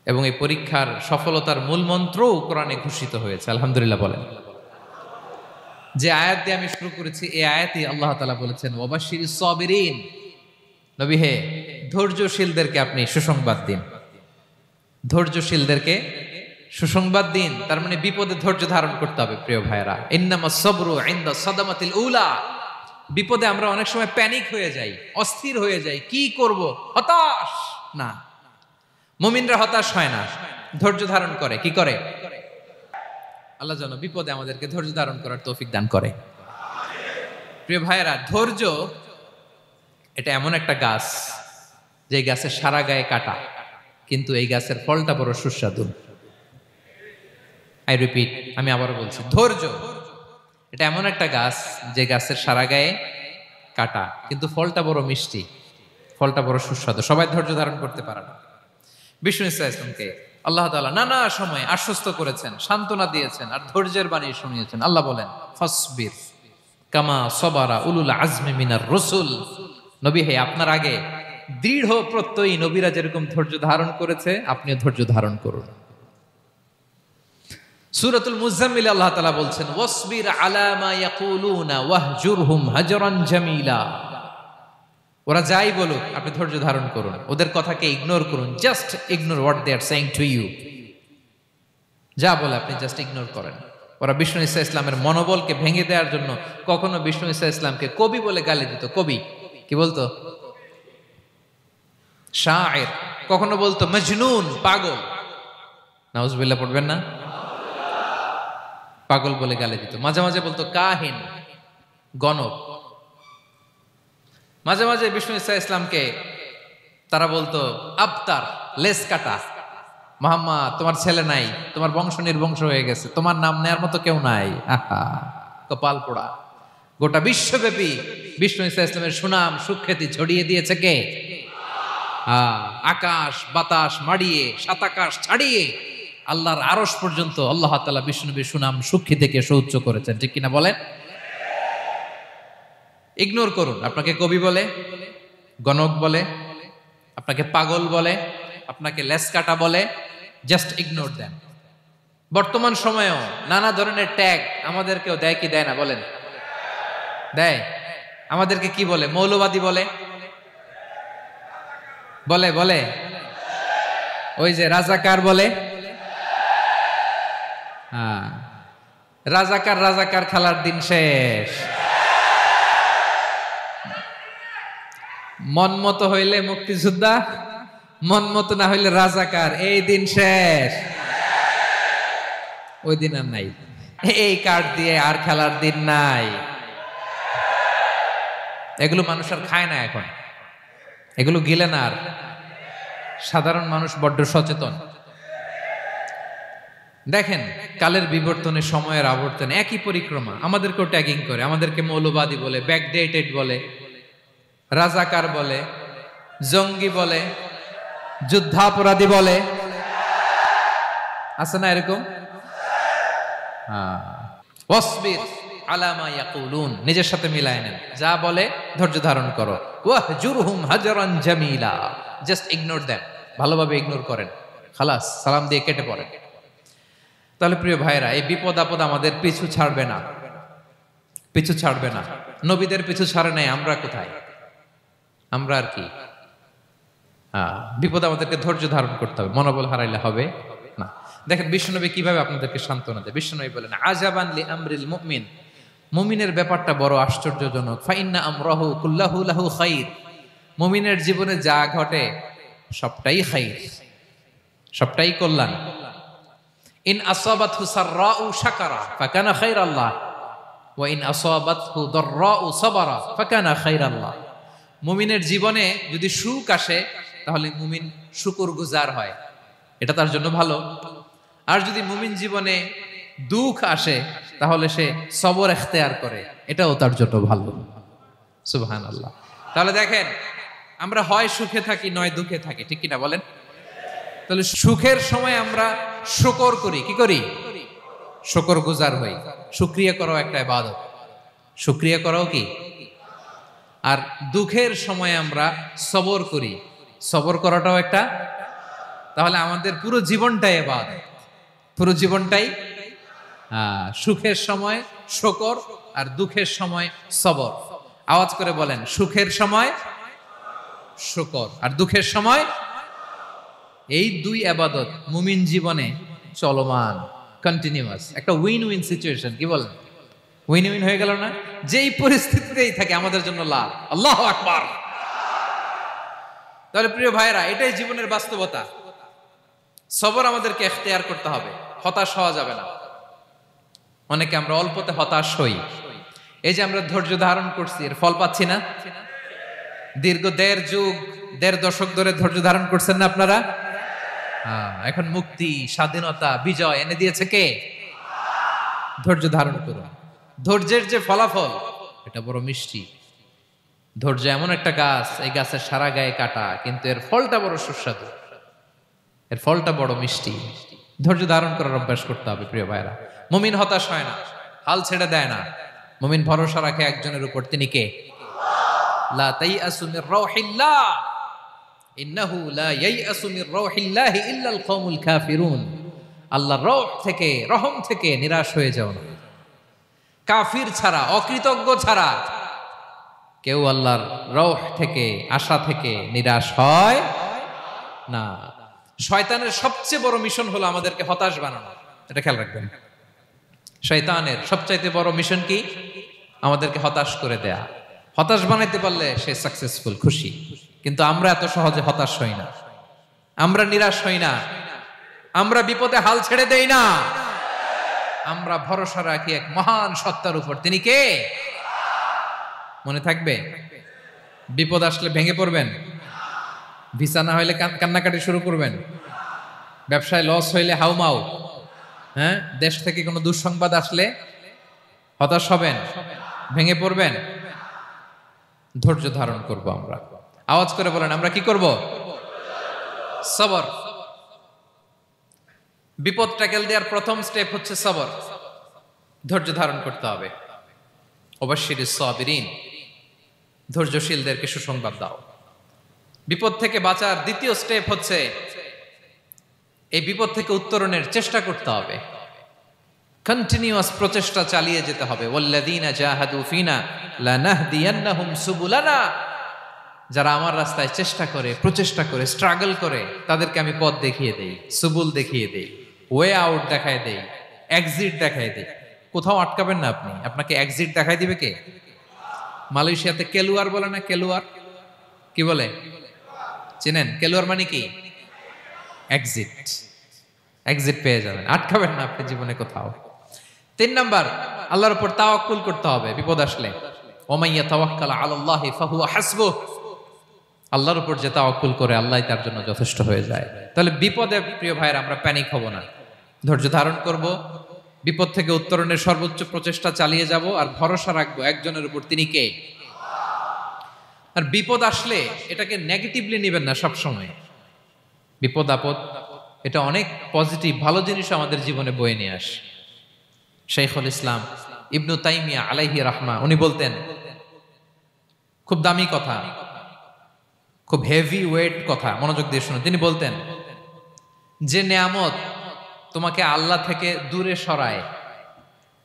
S1: এবং এই পরীক্ষার সফলতার মূল মন্ত্রও কোরআনে ঘোষিত হয়েছে। আলহামদুলিল্লাহ বলেন। যে আয়াত দিয়ে আমি শুরু করেছি এই আয়াতে আল্লাহ তাআলা বলেছেন ওয়াবাশশিরিস সাবিরিন, নবী হে ধৈর্যশীলদেরকে আপনি সুসংবাদ দিন। ধৈর্যশীলদেরকে সুসংবাদ দিন, তার মানে বিপদে ধৈর্য ধারণ করতে হবে। প্রিয় ভাইরা, ইন্নামাস সাবরু ইনদা সাদামাতিল উলা, বিপদে আমরা অনেক সময় প্যানিক হয়ে যাই, অস্থির হয়ে যাই, কি করব, হতাশ না। মুমিনরা হতাশ হয় না, ধৈর্য ধারণ করে। কি করে? আল্লাহ যেন বিপদে আমাদেরকে ধৈর্য ধারণ করার তৌফিক দান করে। প্রিয় ভাইরা, ধৈর্য এটা এমন একটা গাছ যে গাছের সারা গায়ে কাটা, কিন্তু এই গাছের ফলটা বড় সুস্বাদু। আই রিপিট, আমি আবারও বলছি, ধৈর্য এটা এমন একটা গাছ যে গাছের সারা গায়ে কাটা, কিন্তু ফলটা বড় মিষ্টি, ফলটা বড় সুস্বাদু। সবাই ধৈর্য ধারণ করতে পারে না। বিষ্ণু ইসলামকে আল্লাহ তাআলা নানা সময় আশ্বস্ত করেছেন, সান্ত্বনা দিয়েছেন আর ধৈর্যের বাণী শুনিয়েছেন। আল্লাহ বলেন ফাসবির কামা সবারা উলুল আজমি মিনার রসুল, নবী হে আপনার আগে দৃঢ় প্রত্যয়ী নবীরা যেরকম ধৈর্য ধারণ করেছে আপনিও ধৈর্য ধারণ করুন। সূরাতুল মুজাম্মিল আল্লাহ তাআলা বলছেন ওয়াসবির আলা মা ইয়াকুলুনা ওয়াহজুরহুম হাজরান জামিলা, ওরা যাই বলুক আপনি ধৈর্য ধারণ করুন, ওদের কথাকে ইগনোর করুন। Just ignore what they are saying to you, যা বলে আপনি জাস্ট ইগনোর করেন। ওরা বিষ্ণু ঈসা ইসলামের মনোবলকে ভেঙে দেওয়ার জন্য কখনো বিষ্ণু ঈসা ইসলামকে কবি বলে গালি দিত। কবি কি বলতো? শায়ের। কখনো বলতো মজনুন, পাগল। নাউজুবিল্লাহ পড়বেন না? পাগল বলে গালি দিত। মাঝে মাঝে বলতো কাহিন, গণক। মাঝে মাঝে বিষ্ণু ঈসা ইসলামকে তারা বলতো আবতার, লেস কাটা। মুহাম্মদ তোমার ছেলে নাই, তোমার বংশ নির্বংশ হয়ে গেছে, তোমার নাম নেয়ার মতো কেউ নাই। আহা, কপাল পোড়া। গোটা বিশ্বব্যাপী বিষ্ণু ঈসা ইসলামের সুনাম সুখ্যাতি ছড়িয়ে দিয়েছে কে? আকাশ বাতাস মাড়িয়ে, সাত আকাশ ছাড়িয়ে আল্লাহর আরশ পর্যন্ত আল্লাহ তাআলা বিষ্ণুনবীর সুনাম সুখ্যাতিকে সুউচ্চ করেছেন। ঠিক কিনা বলেন? ইগনোর করুন। আপনাকে কবি বলে, গণক বলে, আপনাকে পাগল বলে, আপনাকে লেসকাটা বলে, জাস্ট ইগনোর দেন। বর্তমান সময়েও নানা ধরনের ট্যাগ আমাদেরকেও দেয় কি দেয় না বলেন? দেয়। আমাদেরকে কি বলে? মৌলবাদী বলে, বলে বলে ওই যে রাজাকার বলে। রাজাকার রাজাকার খেলার দিন শেষ। মন মতো হইলে মুক্তিযোদ্ধা, মন মতো না হইলে রাজাকার, এই দিন শেষ। ওই দিন আর নাই, এই কার্ড দিয়ে আর খেলার দিন নাই। এগুলো মানুষ আর খায় না এখন, এগুলো গিলে না আর। সাধারণ মানুষ বড্ড সচেতন। দেখেন কালের বিবর্তনে, সময়ের আবর্তনে একই পরিক্রমা আমাদেরকেও ট্যাগিং করে, আমাদেরকে মৌলবাদী বলে, ব্যাকডেটেড বলে, রাজাকার বলে, জঙ্গি বলে, যুদ্ধাপরাধী বলে। আছে না এরকম? ওয়াসবির আলা মা ইয়াকুলুন, নিজের সাথে মিলায় নেন, যা বলে ধৈর্য ধারণ করো। ওয়াহজুরহুম হাজরান জামিলা, জাস্ট ইগনোর দেন, ভালোভাবে ইগনোর করেন, খালাস, সালাম দিয়ে কেটে পড়েন। তাহলে প্রিয় ভাইরা, এই বিপদ আপদ আমাদের পিছু ছাড়বে না, পিছু ছাড়বে না। নবীদের পিছু ছাড়ে নাই, আমরা কোথায়? আমরা আর কি? বিপদ আমাদেরকে ধৈর্য ধারণ করতে হবে, মনোবল হারাইলে হবে না। দেখেন বিশ্বনবী কিভাবে আপনাদেরকে সান্ত্বনা দেয়। বিশ্বনবী বলেন আজাবান লি আমরিল মুমিন, মুমিনের ব্যাপারটা বড় আশ্চর্যজনক। ফাইন্না আমরাহু কুল্লাহু লাহু খাইর, মুমিনের জীবনে যা ঘটে সবটাই খাইর, সবটাই কল্যাণ। ইন আসাবাতহু সাররাউ শাকারা ফাকানা খাইরাল্লাহ ওয়া ইন আসাবাতহু দাররাউ সাবারা ফাকানা খাইরাল্লাহ। মুমিনের জীবনে যদি সুখ আসে তাহলে মুমিন শুকরগুজার হয়, এটা তার জন্য ভালো। আর যদি মুমিন জীবনে দুঃখ আসে তাহলে সে সবর ইখতিয়ার করে, এটাও তার জন্য ভালো। সুবহানাল্লাহ। তাহলে দেখেন আমরা হয় সুখে থাকি নয় দুঃখে থাকি, ঠিক কিনা বলেন? তাহলে সুখের সময় আমরা শুকর করি, কি করি? শুকর গুজার হই। শুকরিয়া করাও একটা ইবাদত, শুকরিয়া করাও কি? আর দুঃখের সময় আমরা সবর করি, সবর করাটাও একটা। তাহলে আমাদের পুরো জীবনটাই ইবাদত, পুরো জীবনটাই সুখের সময় শুকর আর দুঃখের সময় সবর। আওয়াজ করে বলেন, সুখের সময় শুকর আর দুঃখের সময়। এই দুই ইবাদত মুমিন জীবনে চলমান, কন্টিনিউয়াস, একটা উইন উইন সিচুয়েশন। কি বলেন? উইন উইন হয়ে গেল না? যেই পরিস্থিতিতেই থাকে আমাদের জন্য লাভ। আল্লাহু আকবার। তাহলে প্রিয় ভাইরা, এটাই জীবনের বাস্তবতা। সবর আমাদেরকে ইখতিয়ার করতে হবে, হতাশ হওয়া যাবে না। অনেকে আমরা অল্পতে হতাশ হই। এই যে আমরা ধৈর্য ধারণ করছি, এর ফল পাচ্ছি না? দীর্ঘ দেড় দশক ধরে ধৈর্য ধারণ করছেন না আপনারা? এখন মুক্তি, স্বাধীনতা, বিজয় এনে দিয়েছে কে? ধৈর্য ধারণ করুন। ধৈর্যের যে ফলাফল, এটা বড় মিষ্টি। ধৈর্য এমন একটা গাছ, এই গাছের সারা গায়ে কাটা, কিন্তু এর ফলটা বড় সুস্বাদু, এর ফলটা বড় মিষ্টি। ধৈর্য ধারণ করার অভ্যাস করতে হবে প্রিয় ভাইরা। মুমিন হতাশ হয় না, হাল ছেড়ে দেয় না। মুমিন ভরসা রাখে একজনের উপর, তিনি কে? লা তাইআসু মির রাউহিল্লাহ ইন্নাহু লা ইয়াইআসু মির রাউহিল্লাহি ইল্লাল কওমুল কাফিরুন। আল্লাহর রহ থেকে, রহম থেকে নিরাশ হয়ে যাও না। কাফির ছাড়া, অকৃতজ্ঞ ছাড়া কেউ আল্লাহর রহ থেকে, আশা থেকে নিরাশ হয় না। শয়তানের সবচেয়ে বড় মিশন হলো আমাদেরকে হতাশ বানানো। এটা খেয়াল রাখবেন। শয়তানের সবচাইতে বড় মিশন কি? আমাদেরকে হতাশ করে দেয়া। হতাশ বানাইতে পারলে সে সাকসেসফুল, খুশি। কিন্তু আমরা এত সহজে হতাশ হই না, আমরা নিরাশ হই না, আমরা বিপদে হাল ছেড়ে দেই না। আমরা ভরসা রাখি এক মহান সত্তার উপর, তিনি কে? মনে থাকবে? বিপদ আসলে ভেঙে পড়বেন, ভিসা না হইলে কান্নাকাটি শুরু করবেন, ব্যবসায় লস হইলে হাউমাউ, হ্যাঁ, দেশ থেকে কোনো দুঃসংবাদ আসলে হতাশ হবেন, ভেঙে পড়বেন। ধৈর্য ধারণ করব আমরা। আওয়াজ করে বলেন, আমরা কি করব? সবর। বিপদ ট্যাকেল দেওয়ার প্রথম স্টেপ হচ্ছে সবর। ধৈর্য ধারণ করতে হবে। অবশ্যই সাবিরিন, ধৈর্যশীলদেরকে সুসংবাদ দাও। বিপদ থেকে বাঁচার দ্বিতীয় স্টেপ হচ্ছে এই বিপদ থেকে উত্তরণের চেষ্টা করতে হবে। কন্টিনিউয়াস প্রচেষ্টা চালিয়ে যেতে হবে। ওয়াল্লাযীনা জাহাদু ফিনা লানাহদিয়ান্নাহুম সুবুলানা। যারা আমার রাস্তায় চেষ্টা করে, প্রচেষ্টা করে, স্ট্রাগল করে, তাদেরকে আমি পথ দেখিয়ে দেই, সুবুল দেখিয়ে দেই, ওয়ে আউট দেখায় দেই, এক্সিট দেখায় দেই। কোথাও আটকাবেন না আপনি, আপনাকে এক্সিট দেখাই দিবে কে? মালয়েশিয়াতে কেলুয়ার বলে না? কেলুয়ার কি বলে চেনেন? কেলুয়ার মানে কি? এক্সিট। এক্সিট পেয়ে যাবেন, আটকাবেন না আপনি জীবনে কোথাও। 3 নাম্বার, আল্লাহর উপর তাওয়াক্কুল করতে হবে বিপদ আসলে। ওমাইয়া তাওয়াক্কাল আলাল্লাহি ফাহুয়া হাসবুহ। আল্লাহর উপর যে তাওয়াক্কুল করে, আল্লাহই তার জন্য যথেষ্ট হয়ে যায়। তাহলে বিপদে প্রিয় ভাইরা আমরা প্যানিক হব না, ধৈর্য ধারণ করব, বিপদ থেকে উত্তরণের সর্বোচ্চ প্রচেষ্টা চালিয়ে যাব, আর ভরসা রাখবো একজনের উপর, তিনি কে? আর বিপদ আসলে এটাকে নেগেটিভলি নেবেন না সব সময়। বিপদ আপদ এটা অনেক পজিটিভ, ভালো জিনিস আমাদের জীবনে বয়ে নিয়ে আসে। শাইখুল ইসলাম ইবনু তাইমিয়া আলাইহি রাহমা, উনি বলতেন, খুব দামি কথা, খুব হেভি ওয়েট কথা, মনোযোগ দিয়ে শুনুন। তিনি বলতেন, যে নেয়ামত তোমাকে আল্লাহ থেকে দূরে সরায়,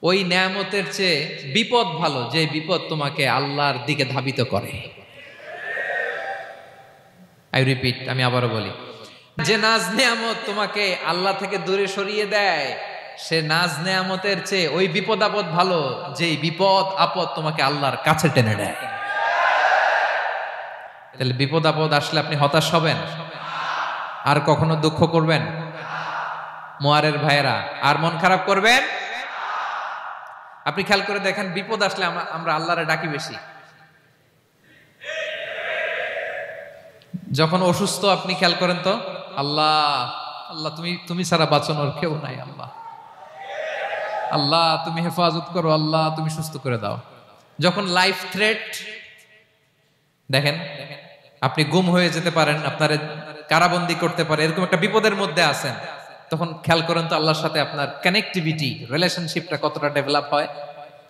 S1: ওই নেয়ামতের চেয়ে বিপদ ভালো, যে বিপদ তোমাকে আল্লাহর দিকে ধাবিত করে। আই রিপিট, আমি আবারও বলি, যে নাজ নেয়ামত তোমাকে আল্লাহ থেকে দূরে সরিয়ে দেয়, সে নাজ নেয়ামতের চেয়ে ওই বিপদ আপদ ভালো, যেই বিপদ আপদ তোমাকে আল্লাহর কাছে টেনে নেয়। তাহলে বিপদ আপদ আসলে আপনি হতাশ হবেন? আর কখনো দুঃখ করবেন? মোয়ারের ভাইয়েরা, আর মন খারাপ করবেন? আপনি খেয়াল করে দেখেন, বিপদ আসলে আমরা আল্লাহরে ডাকি বেশি। যখন অসুস্থ আপনি খেয়াল করেন তো, আল্লাহ আল্লাহ, তুমি ছাড়া বাঁচানোর কেউ নাই, আল্লাহ আল্লাহ তুমি হেফাজত করো, আল্লাহ তুমি সুস্থ করে দাও। যখন লাইফ থ্রেট, দেখেন আপনি গুম হয়ে যেতে পারেন, আপনার কারাবন্দী করতে পারে, এরকম একটা বিপদের মধ্যে আছেন, তখন খেয়াল করেন তো আল্লাহর সাথে আপনার কানেক্টিভিটি, রিলেশনশিপটা কতটা ডেভেলপ হয়।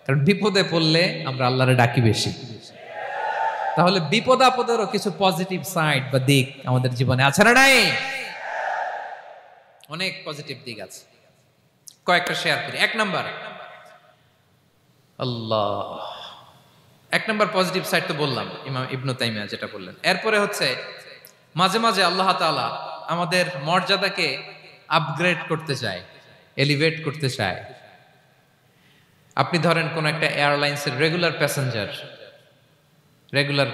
S1: কারণ বিপদে পড়লে আমরা আল্লাহরে ডাকি বেশি। তাহলে বিপদ আপদেরও কিছু পজিটিভ সাইড বা দিক আমাদের জীবনে আছে না নাই? অনেক পজিটিভ দিক আছে, কয়েকটা শেয়ার করি। এক নাম্বার পজিটিভ সাইড তো বললাম, ইমাম ইবনু তাইমিয়া যেটা বললেন। এরপরে হচ্ছে মাঝে মাঝে আল্লাহ তাআলা আমাদের মর্যাদাকে আপগ্রেড করতে চায়, এলিভেট করতে চায়। আপনি ধরেন কোন একটা এয়ারলাইন্সের রেগুলার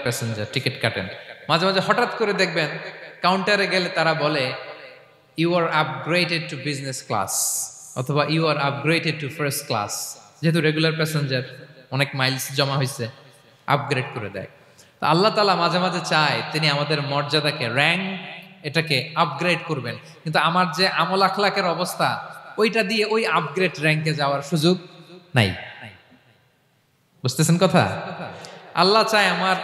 S1: প্যাসেঞ্জার টিকিট কাটেন, মাঝে মাঝে হঠাৎ করে দেখবেন কাউন্টারে গেলে তারা বলে you are upgraded to business class, অথবা you are upgraded to first class. যেহেতু রেগুলার প্যাসেঞ্জার, অনেক মাইলস জমা হয়েছে, আপগ্রেড করে দেয়। তো আল্লাহ তাআলা মাঝে মাঝে চায় তিনি আমাদের মর্যাদাকে, র্যাঙ্ক এটাকে আপগ্রেড করবেন, কিন্তু আমার যে আমল আখলাকের অবস্থা, ওইটা দিয়ে ওই আপগ্রেড র্যাঙ্কে যাওয়ার সুযোগ নাই। বুঝতেছেন কথা? আল্লাহ চায় আমার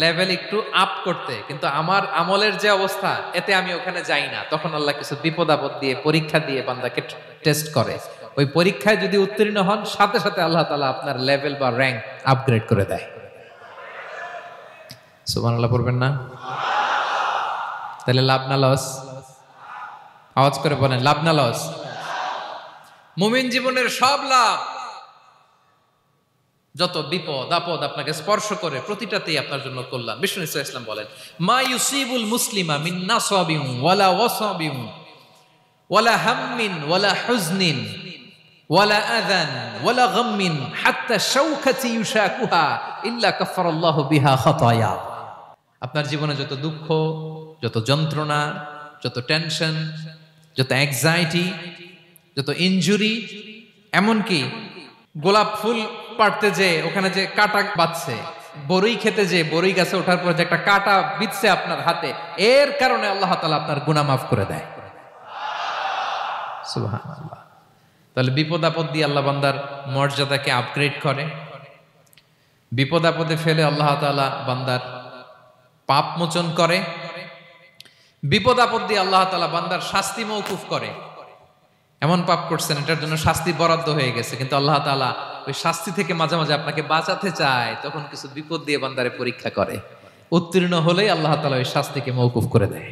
S1: লেভেল একটু আপ করতে, কিন্তু আমার আমলের যে অবস্থা, এতে আমি ওখানে যাই না। তখন আল্লাহ কিছু বিপদ আপদ দিয়ে, পরীক্ষা দিয়ে বান্দাকে টেস্ট করে। ওই পরীক্ষায় যদি উত্তীর্ণ হন, সাথে সাথে আল্লাহ তাআলা আপনার লেভেল বা র্যাঙ্ক আপগ্রেড করে দেয়। সুবহানাল্লাহ পড়বেন না? তাহলে লাভ না লস? আওয়াজ করে বলেন, লাভ না লস? মুমিন জীবনের সব লাভ। যত বিপদ আপদ আপনাকে স্পর্শ করে, প্রতিটাতেই আপনার জন্য কল্যাণ। বিষ্ণু ইসলাম বলেন, মা ইউসিবুল মুসলিমা মিন নাসাবিন ওয়ালা ওয়াসাবিন ওয়ালা হাম্মিন ওয়ালা হুজনিন ওয়ালা আযান ওয়ালা গাম্মিন হাত্তা শাওকাতি ইউশাকুহা ইল্লা কাফারাল্লাহু বিহা খাতায়া। আপনার জীবনে যত দুঃখ, যত যন্ত্রণা, যত টেনশন, যত অ্যাংজাইটি, যত ইনজুরি, এমনকি গোলাপ ফুল পাড়তে যে ওখানে যে কাটা বাঁধছে, বড়ই খেতে যে বড়ই গাছে ওঠার পর যে একটা কাটা বিঁধছে আপনার হাতে, এর কারণে আল্লাহ তাআলা আপনার গুনাহ মাফ করে দেয়। সুবহানাল্লাহ। তাহলে বিপদ আপদ দিয়ে আল্লাহ বান্দার মর্যাদাকে আপগ্রেড করে। বিপদ আপদে ফেলে আল্লাহ তাআলা বান্দার পাপ মোচন করে। বিপদ আপদ দিয়ে আল্লাহ তাআলা বান্দার শাস্তি মওকুফ করে। এমন পাপ করছেন, এটার জন্য শাস্তি বরাদ্দ হয়ে গেছে, কিন্তু আল্লাহ তাআলা ওই শাস্তি থেকে মাঝে মাঝে আপনাকে বাঁচাতে চায়, তখন কিছু বিপদ দিয়ে বান্দারে পরীক্ষা করে। উত্তীর্ণ হলেই আল্লাহ তাআলা ওই শাস্তিকে মওকুফ করে দেয়।